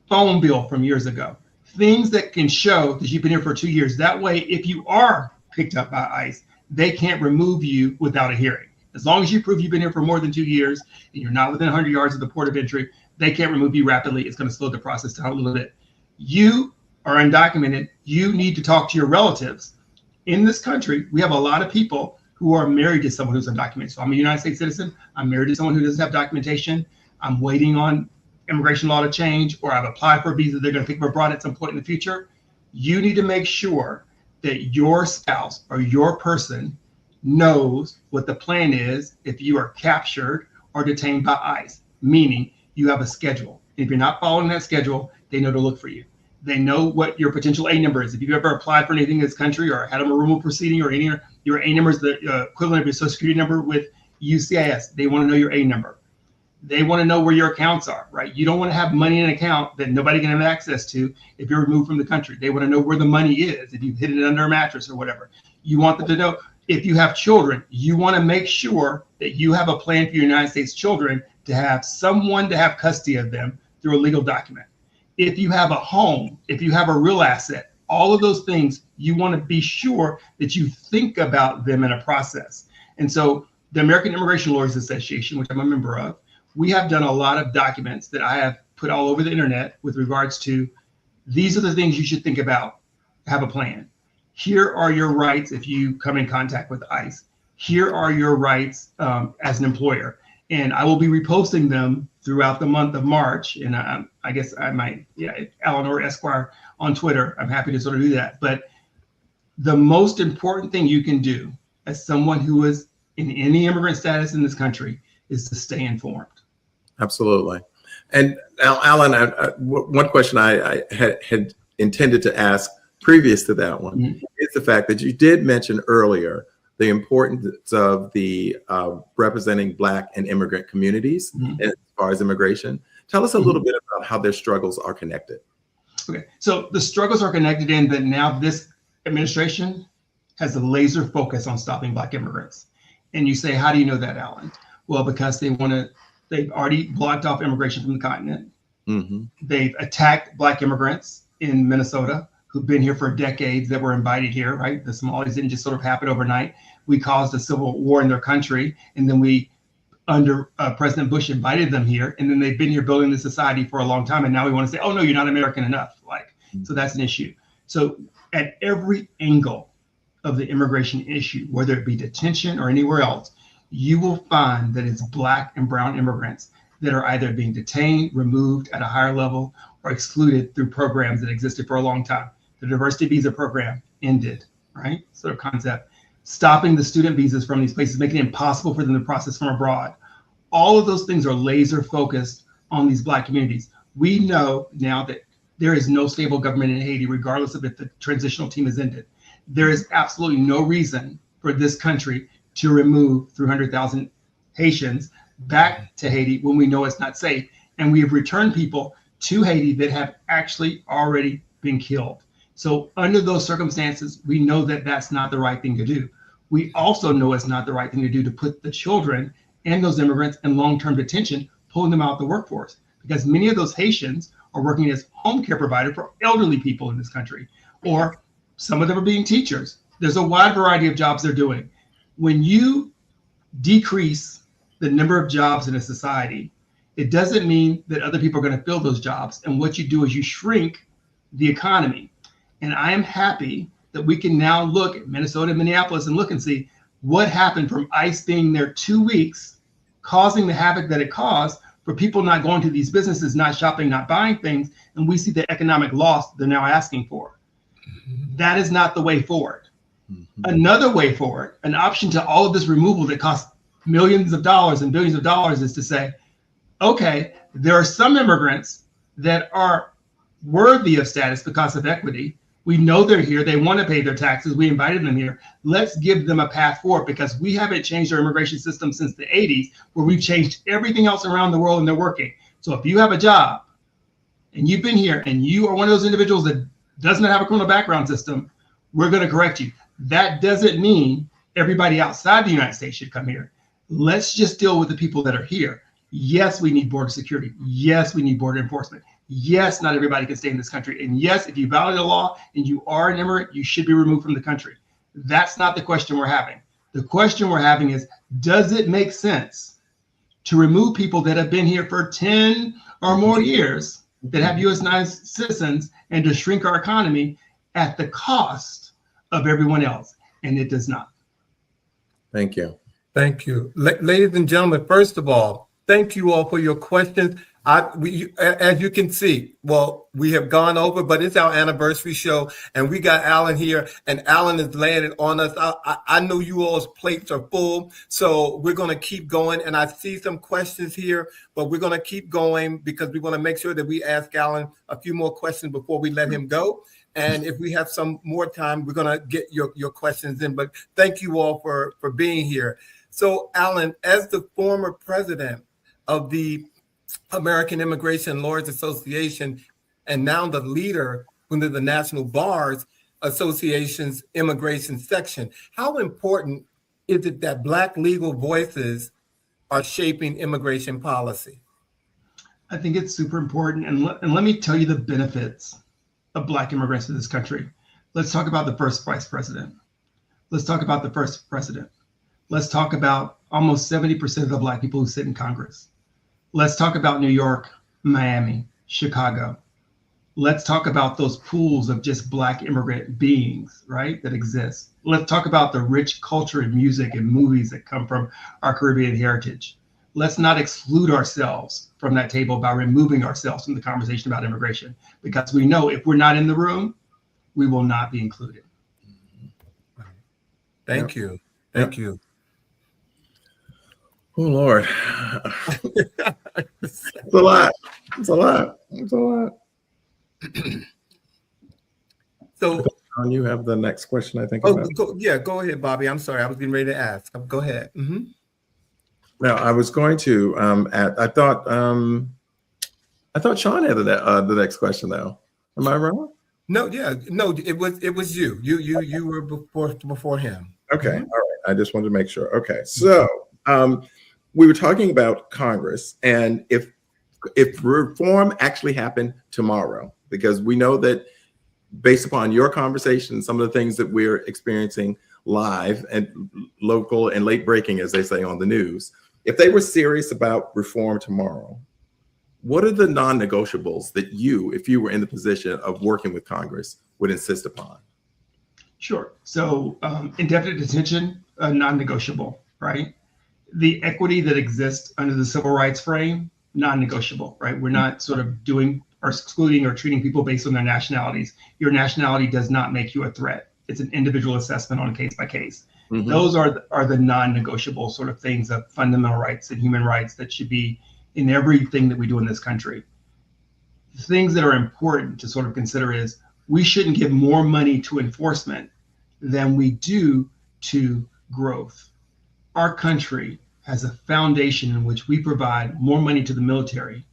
phone bill from years ago, things that can show that you've been here for 2 years. That way, if you are picked up by ICE, they can't remove you without a hearing. As long as you prove you've been here for more than 2 years and you're not within 100 yards of the port of entry, they can't remove you rapidly. It's going to slow the process down a little bit. You are undocumented. You need to talk to your relatives. In this country, we have a lot of people who are married to someone who's undocumented. So I'm a United States citizen. I'm married to someone who doesn't have documentation. I'm waiting on immigration law to change, or I've applied for a visa. They're going to pick me abroad at some point in the future. You need to make sure that your spouse or your person knows what the plan is if you are captured or detained by ICE, meaning you have a schedule. If you're not following that schedule, they know to look for you. They know what your potential A number is. If you've ever applied for anything in this country or had a removal proceeding or any, your A number is the equivalent of your social security number with UCIS. They want to know your A number. They want to know where your accounts are, right? You don't want to have money in an account that nobody can have access to if you're removed from the country. They want to know where the money is, if you've hidden it under a mattress or whatever. You want them to know. If you have children, you want to make sure that you have a plan for your United States children to have someone to have custody of them through a legal document. If you have a home, if you have a real asset, all of those things, you want to be sure that you think about them in a process. And so the American Immigration Lawyers Association, which I'm a member of, we have done a lot of documents that I have put all over the internet with regards to, these are the things you should think about, have a plan. Here are your rights if you come in contact with ICE. Here are your rights as an employer. And I will be reposting them throughout the month of March. And I guess I might, Allen Orr Esquire on Twitter. I'm happy to sort of do that. But the most important thing you can do as someone who is in any immigrant status in this country is to stay informed. Absolutely. And now, Allen, one question I had intended to ask previous to that one is the fact that you did mention earlier the importance of the representing Black and immigrant communities as far as immigration. Tell us a little bit about how their struggles are connected. Okay, so the struggles are connected in that now this administration has a laser focus on stopping Black immigrants. And you say, how do you know that, Allen? Well, because they've already blocked off immigration from the continent. They've attacked Black immigrants in Minnesota who've been here for decades that were invited here, right? The Somalis didn't just sort of happen overnight. We caused a civil war in their country, and then we, under President Bush, invited them here, and then they've been here building the society for a long time, and now we want to say, oh no, you're not American enough. Like, so that's an issue. So at every angle of the immigration issue, whether it be detention or anywhere else, you will find that it's Black and brown immigrants that are either being detained, removed at a higher level, or excluded through programs that existed for a long time. The diversity visa program ended, right? Sort of concept. Stopping the student visas from these places, making it impossible for them to process from abroad. All of those things are laser focused on these Black communities. We know now that there is no stable government in Haiti, regardless of if the transitional team has ended. There is absolutely no reason for this country to remove 300,000 Haitians back to Haiti when we know it's not safe. And we have returned people to Haiti that have actually already been killed. So under those circumstances, we know that that's not the right thing to do. We also know it's not the right thing to do to put the children and those immigrants in long-term detention, pulling them out of the workforce, because many of those Haitians are working as home care provider for elderly people in this country, or some of them are being teachers. There's a wide variety of jobs they're doing. When you decrease the number of jobs in a society, it doesn't mean that other people are going to fill those jobs. And what you do is you shrink the economy. And I am happy that we can now look at Minnesota and Minneapolis and look and see what happened from ICE being there 2 weeks, causing the havoc that it caused for people not going to these businesses, not shopping, not buying things. And we see the economic loss they're now asking for. That is not the way forward. Another way forward, an option to all of this removal that costs millions of dollars and billions of dollars, is to say, okay, there are some immigrants that are worthy of status because of equity. We know they're here. They want to pay their taxes. We invited them here. Let's give them a path forward, because we haven't changed our immigration system since the 80s, where we've changed everything else around the world and they're working. So if you have a job and you've been here and you are one of those individuals that does not have a criminal background system, we're going to correct you. That doesn't mean everybody outside the United States should come here. Let's just deal with the people that are here. Yes, we need border security. Yes, we need border enforcement. Yes, not everybody can stay in this country. And yes, if you violate the law and you are an immigrant, you should be removed from the country. That's not the question we're having. The question we're having is, does it make sense to remove people that have been here for 10 or more years, that have U.S. citizens, and to shrink our economy at the cost of everyone else? And it does not. Thank you. Thank you. Ladies and gentlemen, first of all, thank you all for your questions. As you can see, well, we have gone over, but it's our anniversary show, and we got Allen here, and Allen is laying it on us. I know you all's plates are full, so we're going to keep going. And I see some questions here, but we're going to keep going because we want to make sure that we ask Allen a few more questions before we let him go. And if we have some more time, we're going to get your questions in. But thank you all for being here. So, Allen, as the former president of the American Immigration Lawyers Association, and now the leader under the National Bars Association's immigration section, how important is it that Black legal voices are shaping immigration policy? I think it's super important. And let me tell you the benefits of Black immigrants to this country. Let's talk about the first vice president. Let's talk about the first president. Let's talk about almost 70% of the Black people who sit in Congress. Let's talk about New York, Miami, Chicago. Let's talk about those pools of just Black immigrant beings, right, that exist. Let's talk about the rich culture and music and movies that come from our Caribbean heritage. Let's not exclude ourselves from that table by removing ourselves from the conversation about immigration, because we know if we're not in the room, we will not be included. Thank you. Thank you. Oh, Lord. It's a lot. It's a lot. It's a lot. So, you have the next question, I think. Go ahead, Bobby. I'm sorry. I was getting ready to ask. Go ahead. Mm-hmm. No, I was going to I thought Sean had the next question, though. Am I wrong? No, it was you. You were before him. Okay. Mm-hmm. All right. I just wanted to make sure. Okay. So we were talking about Congress, and if reform actually happened tomorrow, Because we know that based upon your conversation, some of the things that we're experiencing live and local and late breaking, as they say on the news, if they were serious about reform tomorrow, what are the non-negotiables that you, if you were in the position of working with Congress, would insist upon? Sure. So indefinite detention, non-negotiable, right? The equity that exists under the civil rights frame, non-negotiable, right? We're not sort of doing or excluding or treating people based on their nationalities. Your nationality does not make you a threat. It's an individual assessment on a case by case. Mm-hmm. Those are the non-negotiable sort of things of fundamental rights and human rights that should be in everything that we do in this country. The things that are important to sort of consider is we shouldn't give more money to enforcement than we do to growth. Our country has a foundation in which we provide more money to the military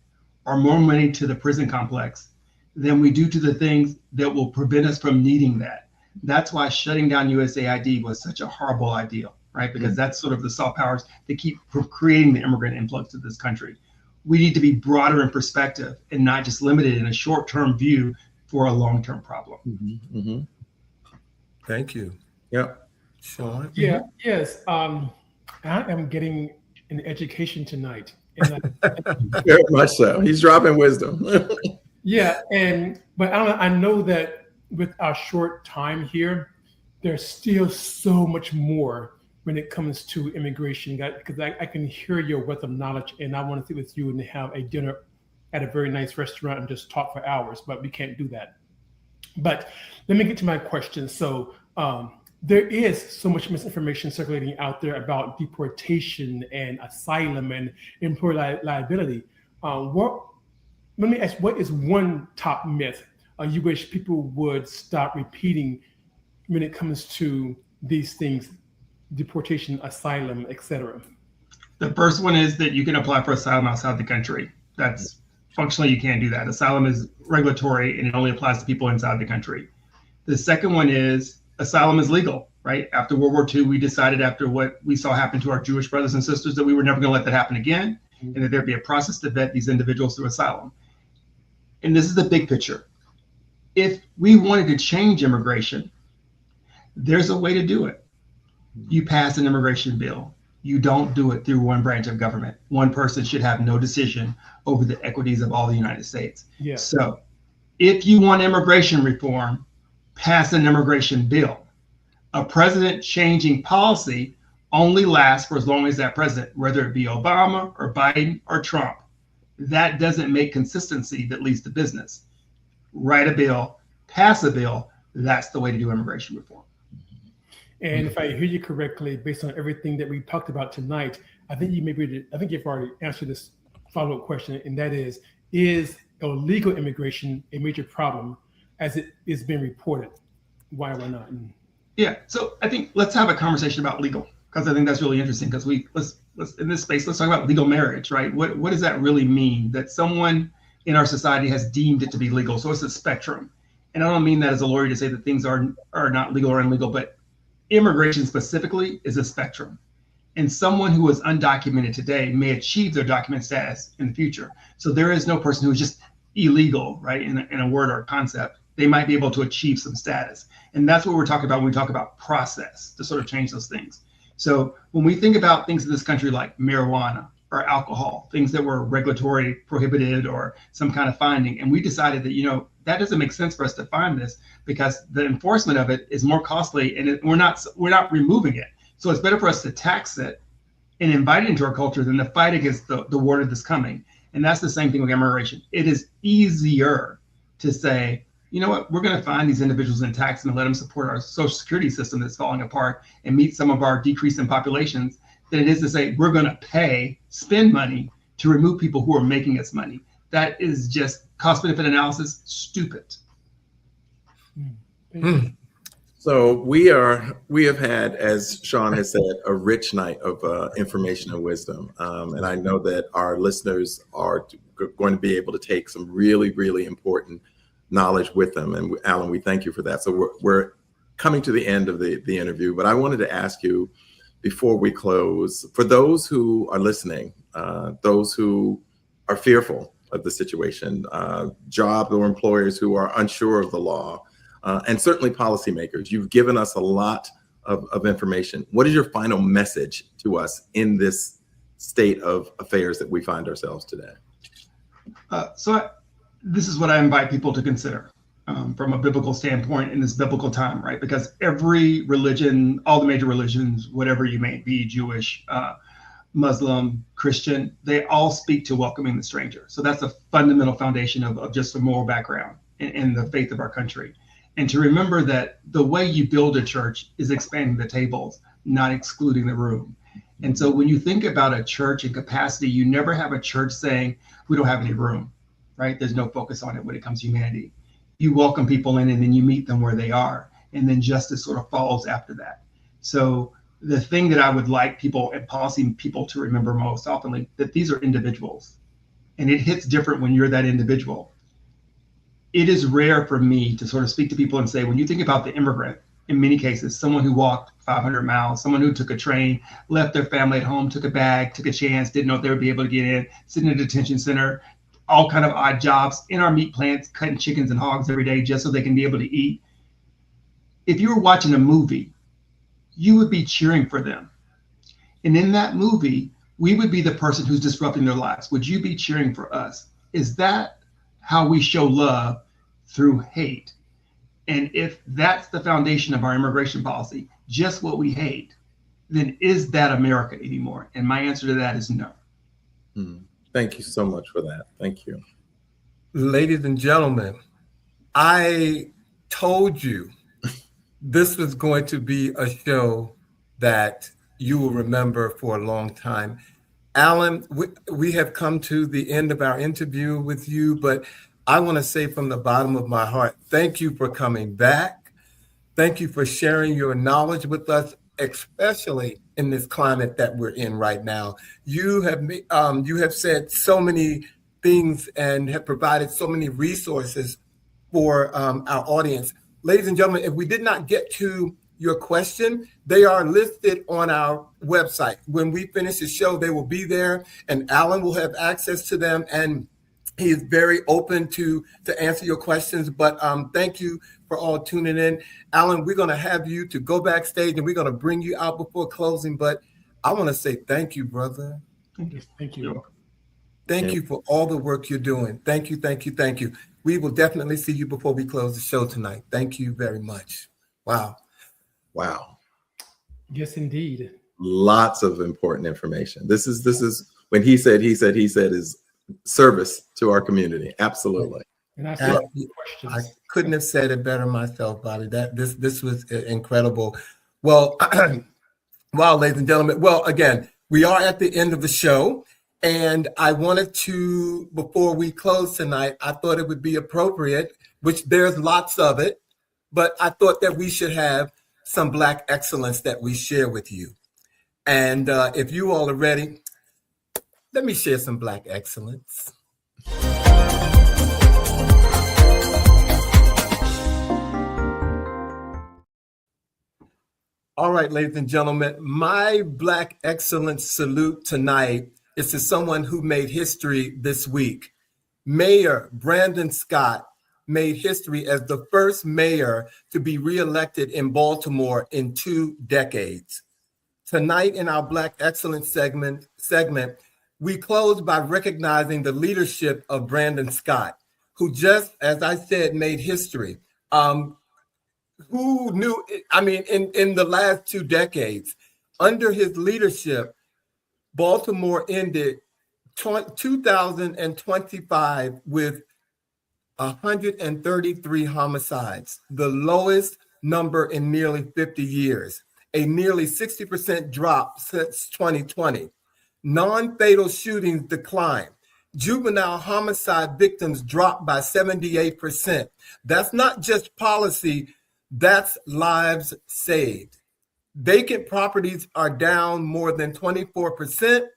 or more money to the prison complex than we do to the things that will prevent us from needing that. That's why shutting down USAID was such a horrible idea, right? Because that's sort of the soft powers that keep creating the immigrant influx to this country. We need to be broader in perspective and not just limited in a short-term view for a long-term problem. Mm-hmm. Mm-hmm. Thank you. Yep. Sean? Yeah, yes. I am getting an education tonight. Very much so. He's dropping wisdom. Yeah, but I know that with our short time here, there's still so much more when it comes to immigration, because I can hear your wealth of knowledge, and I want to sit with you and have a dinner at a very nice restaurant and just talk for hours, but we can't do that. But let me get to my question. So there is so much misinformation circulating out there about deportation and asylum and employer liability. Let me ask, what is one top myth you wish people would stop repeating when it comes to these things, deportation, asylum, etc.? The first one is that you can apply for asylum outside the country. That's functionally, you can't do that. Asylum is regulatory and it only applies to people inside the country. The second one is asylum is legal, right? After World War II, we decided after what we saw happen to our Jewish brothers and sisters that we were never going to let that happen again, and that there'd be a process to vet these individuals through asylum. And this is the big picture. If we wanted to change immigration, there's a way to do it. You pass an immigration bill. You don't do it through one branch of government. One person should have no decision over the equities of all the United States. Yeah. So if you want immigration reform, pass an immigration bill. A president changing policy only lasts for as long as that president, whether it be Obama or Biden or Trump. That doesn't make consistency that leads to business. Write a bill, pass a bill. That's the way to do immigration reform. And if I hear you correctly, based on everything that we talked about tonight, I think you've already answered this follow-up question, and that is illegal immigration a major problem as it is being reported? Why not? Yeah, so I think let's have a conversation about legal, because I think that's really interesting, because let's in this space, let's talk about legal marriage, right? What does that really mean that someone in our society has deemed it to be legal? So it's a spectrum. And I don't mean that as a lawyer to say that things are not legal or illegal, but immigration specifically is a spectrum. And someone who is undocumented today may achieve their document status in the future. So there is no person who is just illegal, right, in a word or a concept. They might be able to achieve some status. And that's what we're talking about when we talk about process, to sort of change those things. So when we think about things in this country like marijuana or alcohol, things that were regulatory prohibited or some kind of finding, and we decided that, that doesn't make sense for us to find this because the enforcement of it is more costly, and we're not removing it. So it's better for us to tax it and invite it into our culture than to fight against the water that's coming. And that's the same thing with immigration. It is easier to say, you know what, we're going to find these individuals and tax them and let them support our social security system that's falling apart and meet some of our decrease in populations than it is to say we're going to spend money to remove people who are making us money. That is just cost benefit analysis, stupid. So we have had, as Sean has said, a rich night of information and wisdom. And I know that our listeners are going to be able to take some really, really important knowledge with them. And Allen, we thank you for that. So we're coming to the end of the interview, but I wanted to ask you before we close, for those who are listening, those who are fearful of the situation, job or employers who are unsure of the law, and certainly policymakers. You've given us a lot of information. What is your final message to us in this state of affairs that we find ourselves today? This is what I invite people to consider from a biblical standpoint in this biblical time, right? Because every religion, all the major religions, whatever you may be, Jewish, Muslim, Christian, they all speak to welcoming the stranger. So that's a fundamental foundation of just a moral background in the faith of our country. And to remember that the way you build a church is expanding the tables, not excluding the room. And so when you think about a church in capacity, you never have a church saying, we don't have any room, right? There's no focus on it when it comes to humanity. You welcome people in and then you meet them where they are. And then justice sort of follows after that. So the thing that I would like people and policy people to remember most often, that these are individuals. And it hits different when you're that individual. It is rare for me to sort of speak to people and say, when you think about the immigrant, in many cases, someone who walked 500 miles, someone who took a train, left their family at home, took a bag, took a chance, didn't know if they would be able to get in, sitting in a detention center, all kind of odd jobs in our meat plants, cutting chickens and hogs every day just so they can be able to eat. If you were watching a movie, you would be cheering for them. And in that movie, we would be the person who's disrupting their lives. Would you be cheering for us? Is that how we show love? Through hate? And if that's the foundation of our immigration policy, just what we hate, then is that America anymore? And my answer to that is no. Thank you so much for that. Thank you. Ladies and gentlemen, I told you this was going to be a show that you will remember for a long time. Allen, we have come to the end of our interview with you, but I want to say from the bottom of my heart, thank you for coming back. Thank you for sharing your knowledge with us, especially in this climate that we're in right now. You have said so many things and have provided so many resources for our audience. Ladies and gentlemen, if we did not get to your question, they are listed on our website. When we finish the show, they will be there, and Allen will have access to them, and he is very open to answer your questions. But thank you for all tuning in. Allen, we're going to have you to go backstage, and we're going to bring you out before closing. But I want to say thank you, brother. Thank you. Thank you for all the work you're doing. Thank you, thank you, thank you. We will definitely see you before we close the show tonight. Thank you very much. Wow. Yes, indeed. Lots of important information. This is when he said is service to our community. Absolutely. And I couldn't have said it better myself, Bobby. This was incredible. Well, wow, ladies and gentlemen. Well, again, we are at the end of the show. And I wanted to, before we close tonight, I thought it would be appropriate, which there's lots of it, but I thought that we should have some Black excellence that we share with you. And if you all are ready, let me share some Black excellence. All right, ladies and gentlemen, my Black excellence salute tonight is to someone who made history this week. Mayor Brandon Scott made history as the first mayor to be reelected in Baltimore in 2 decades. Tonight in our Black Excellence segment, we close by recognizing the leadership of Brandon Scott, who just, as I said, made history. Who knew, in the last 2 decades, under his leadership, Baltimore ended 2025 with 133 homicides, the lowest number in nearly 50 years, a nearly 60% drop since 2020. Non-fatal shootings declined. Juvenile homicide victims dropped by 78%. That's not just policy, that's lives saved. Vacant properties are down more than 24%,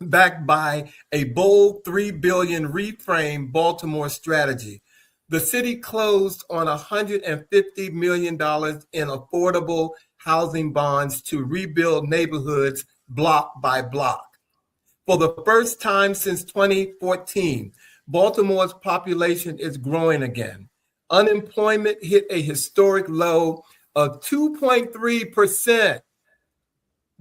backed by a bold $3 billion reframe Baltimore strategy. The city closed on $150 million in affordable housing bonds to rebuild neighborhoods block by block. For the first time since 2014, Baltimore's population is growing again. Unemployment hit a historic low of 2.3%.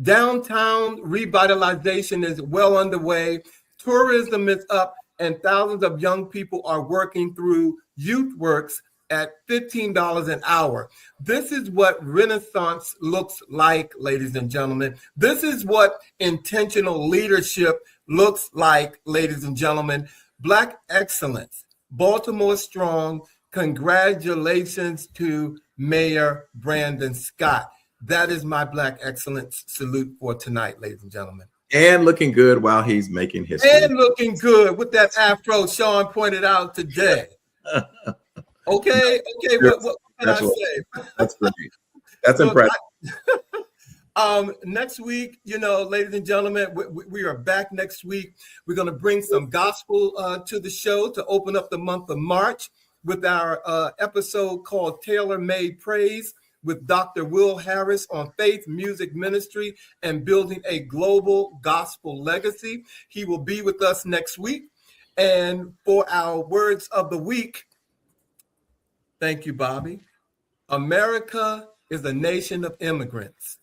Downtown revitalization is well underway. Tourism is up, and thousands of young people are working through Youth Works at $15 an hour. This is what Renaissance looks like, ladies and gentlemen. This is what intentional leadership looks like, ladies and gentlemen. Black excellence, Baltimore strong. Congratulations to Mayor Brandon Scott. That is my Black excellence salute for tonight, ladies and gentlemen. And looking good while he's making history. And looking good with that afro Sean pointed out today. Okay, what can I say? That's great. That's impressive. Next week, ladies and gentlemen, we are back next week. We're going to bring some gospel to the show to open up the month of March with our episode called Tailor Made Praise with Dr. Will Harris on faith, music, ministry, and building a global gospel legacy. He will be with us next week. And for our words of the week, thank you, Bobby. America is a nation of immigrants.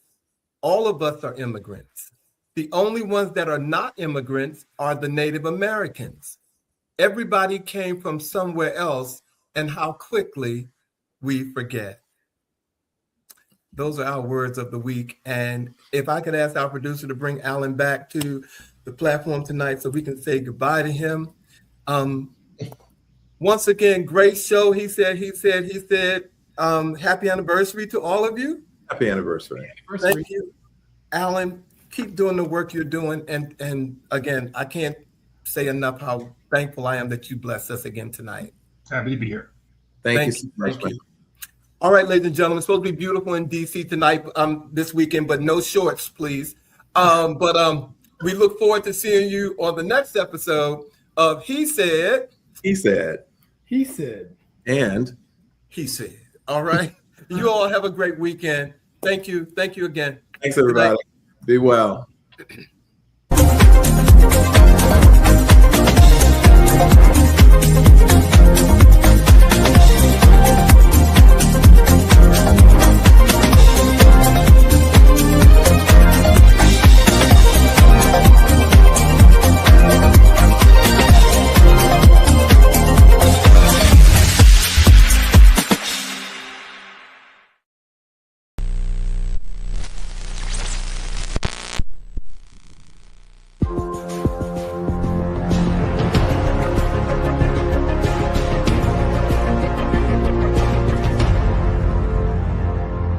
All of us are immigrants. The only ones that are not immigrants are the Native Americans. Everybody came from somewhere else, and how quickly we forget. Those are our words of the week. And if I could ask our producer to bring Allen back to the platform tonight so we can say goodbye to him. Once again, great show. He said, happy anniversary to all of you. Happy anniversary. Thank you, Allen. Keep doing the work you're doing. And again, I can't say enough how thankful I am that you blessed us again tonight. Happy to be here. Thank you so much. Thank you. All right, ladies and gentlemen, it's supposed to be beautiful in DC tonight, this weekend, but no shorts, please. But we look forward to seeing you on the next episode of He Said. He said. He said. And He said. All right. You all have a great weekend. Thank you. Thank you again. Thanks, everybody. Be well.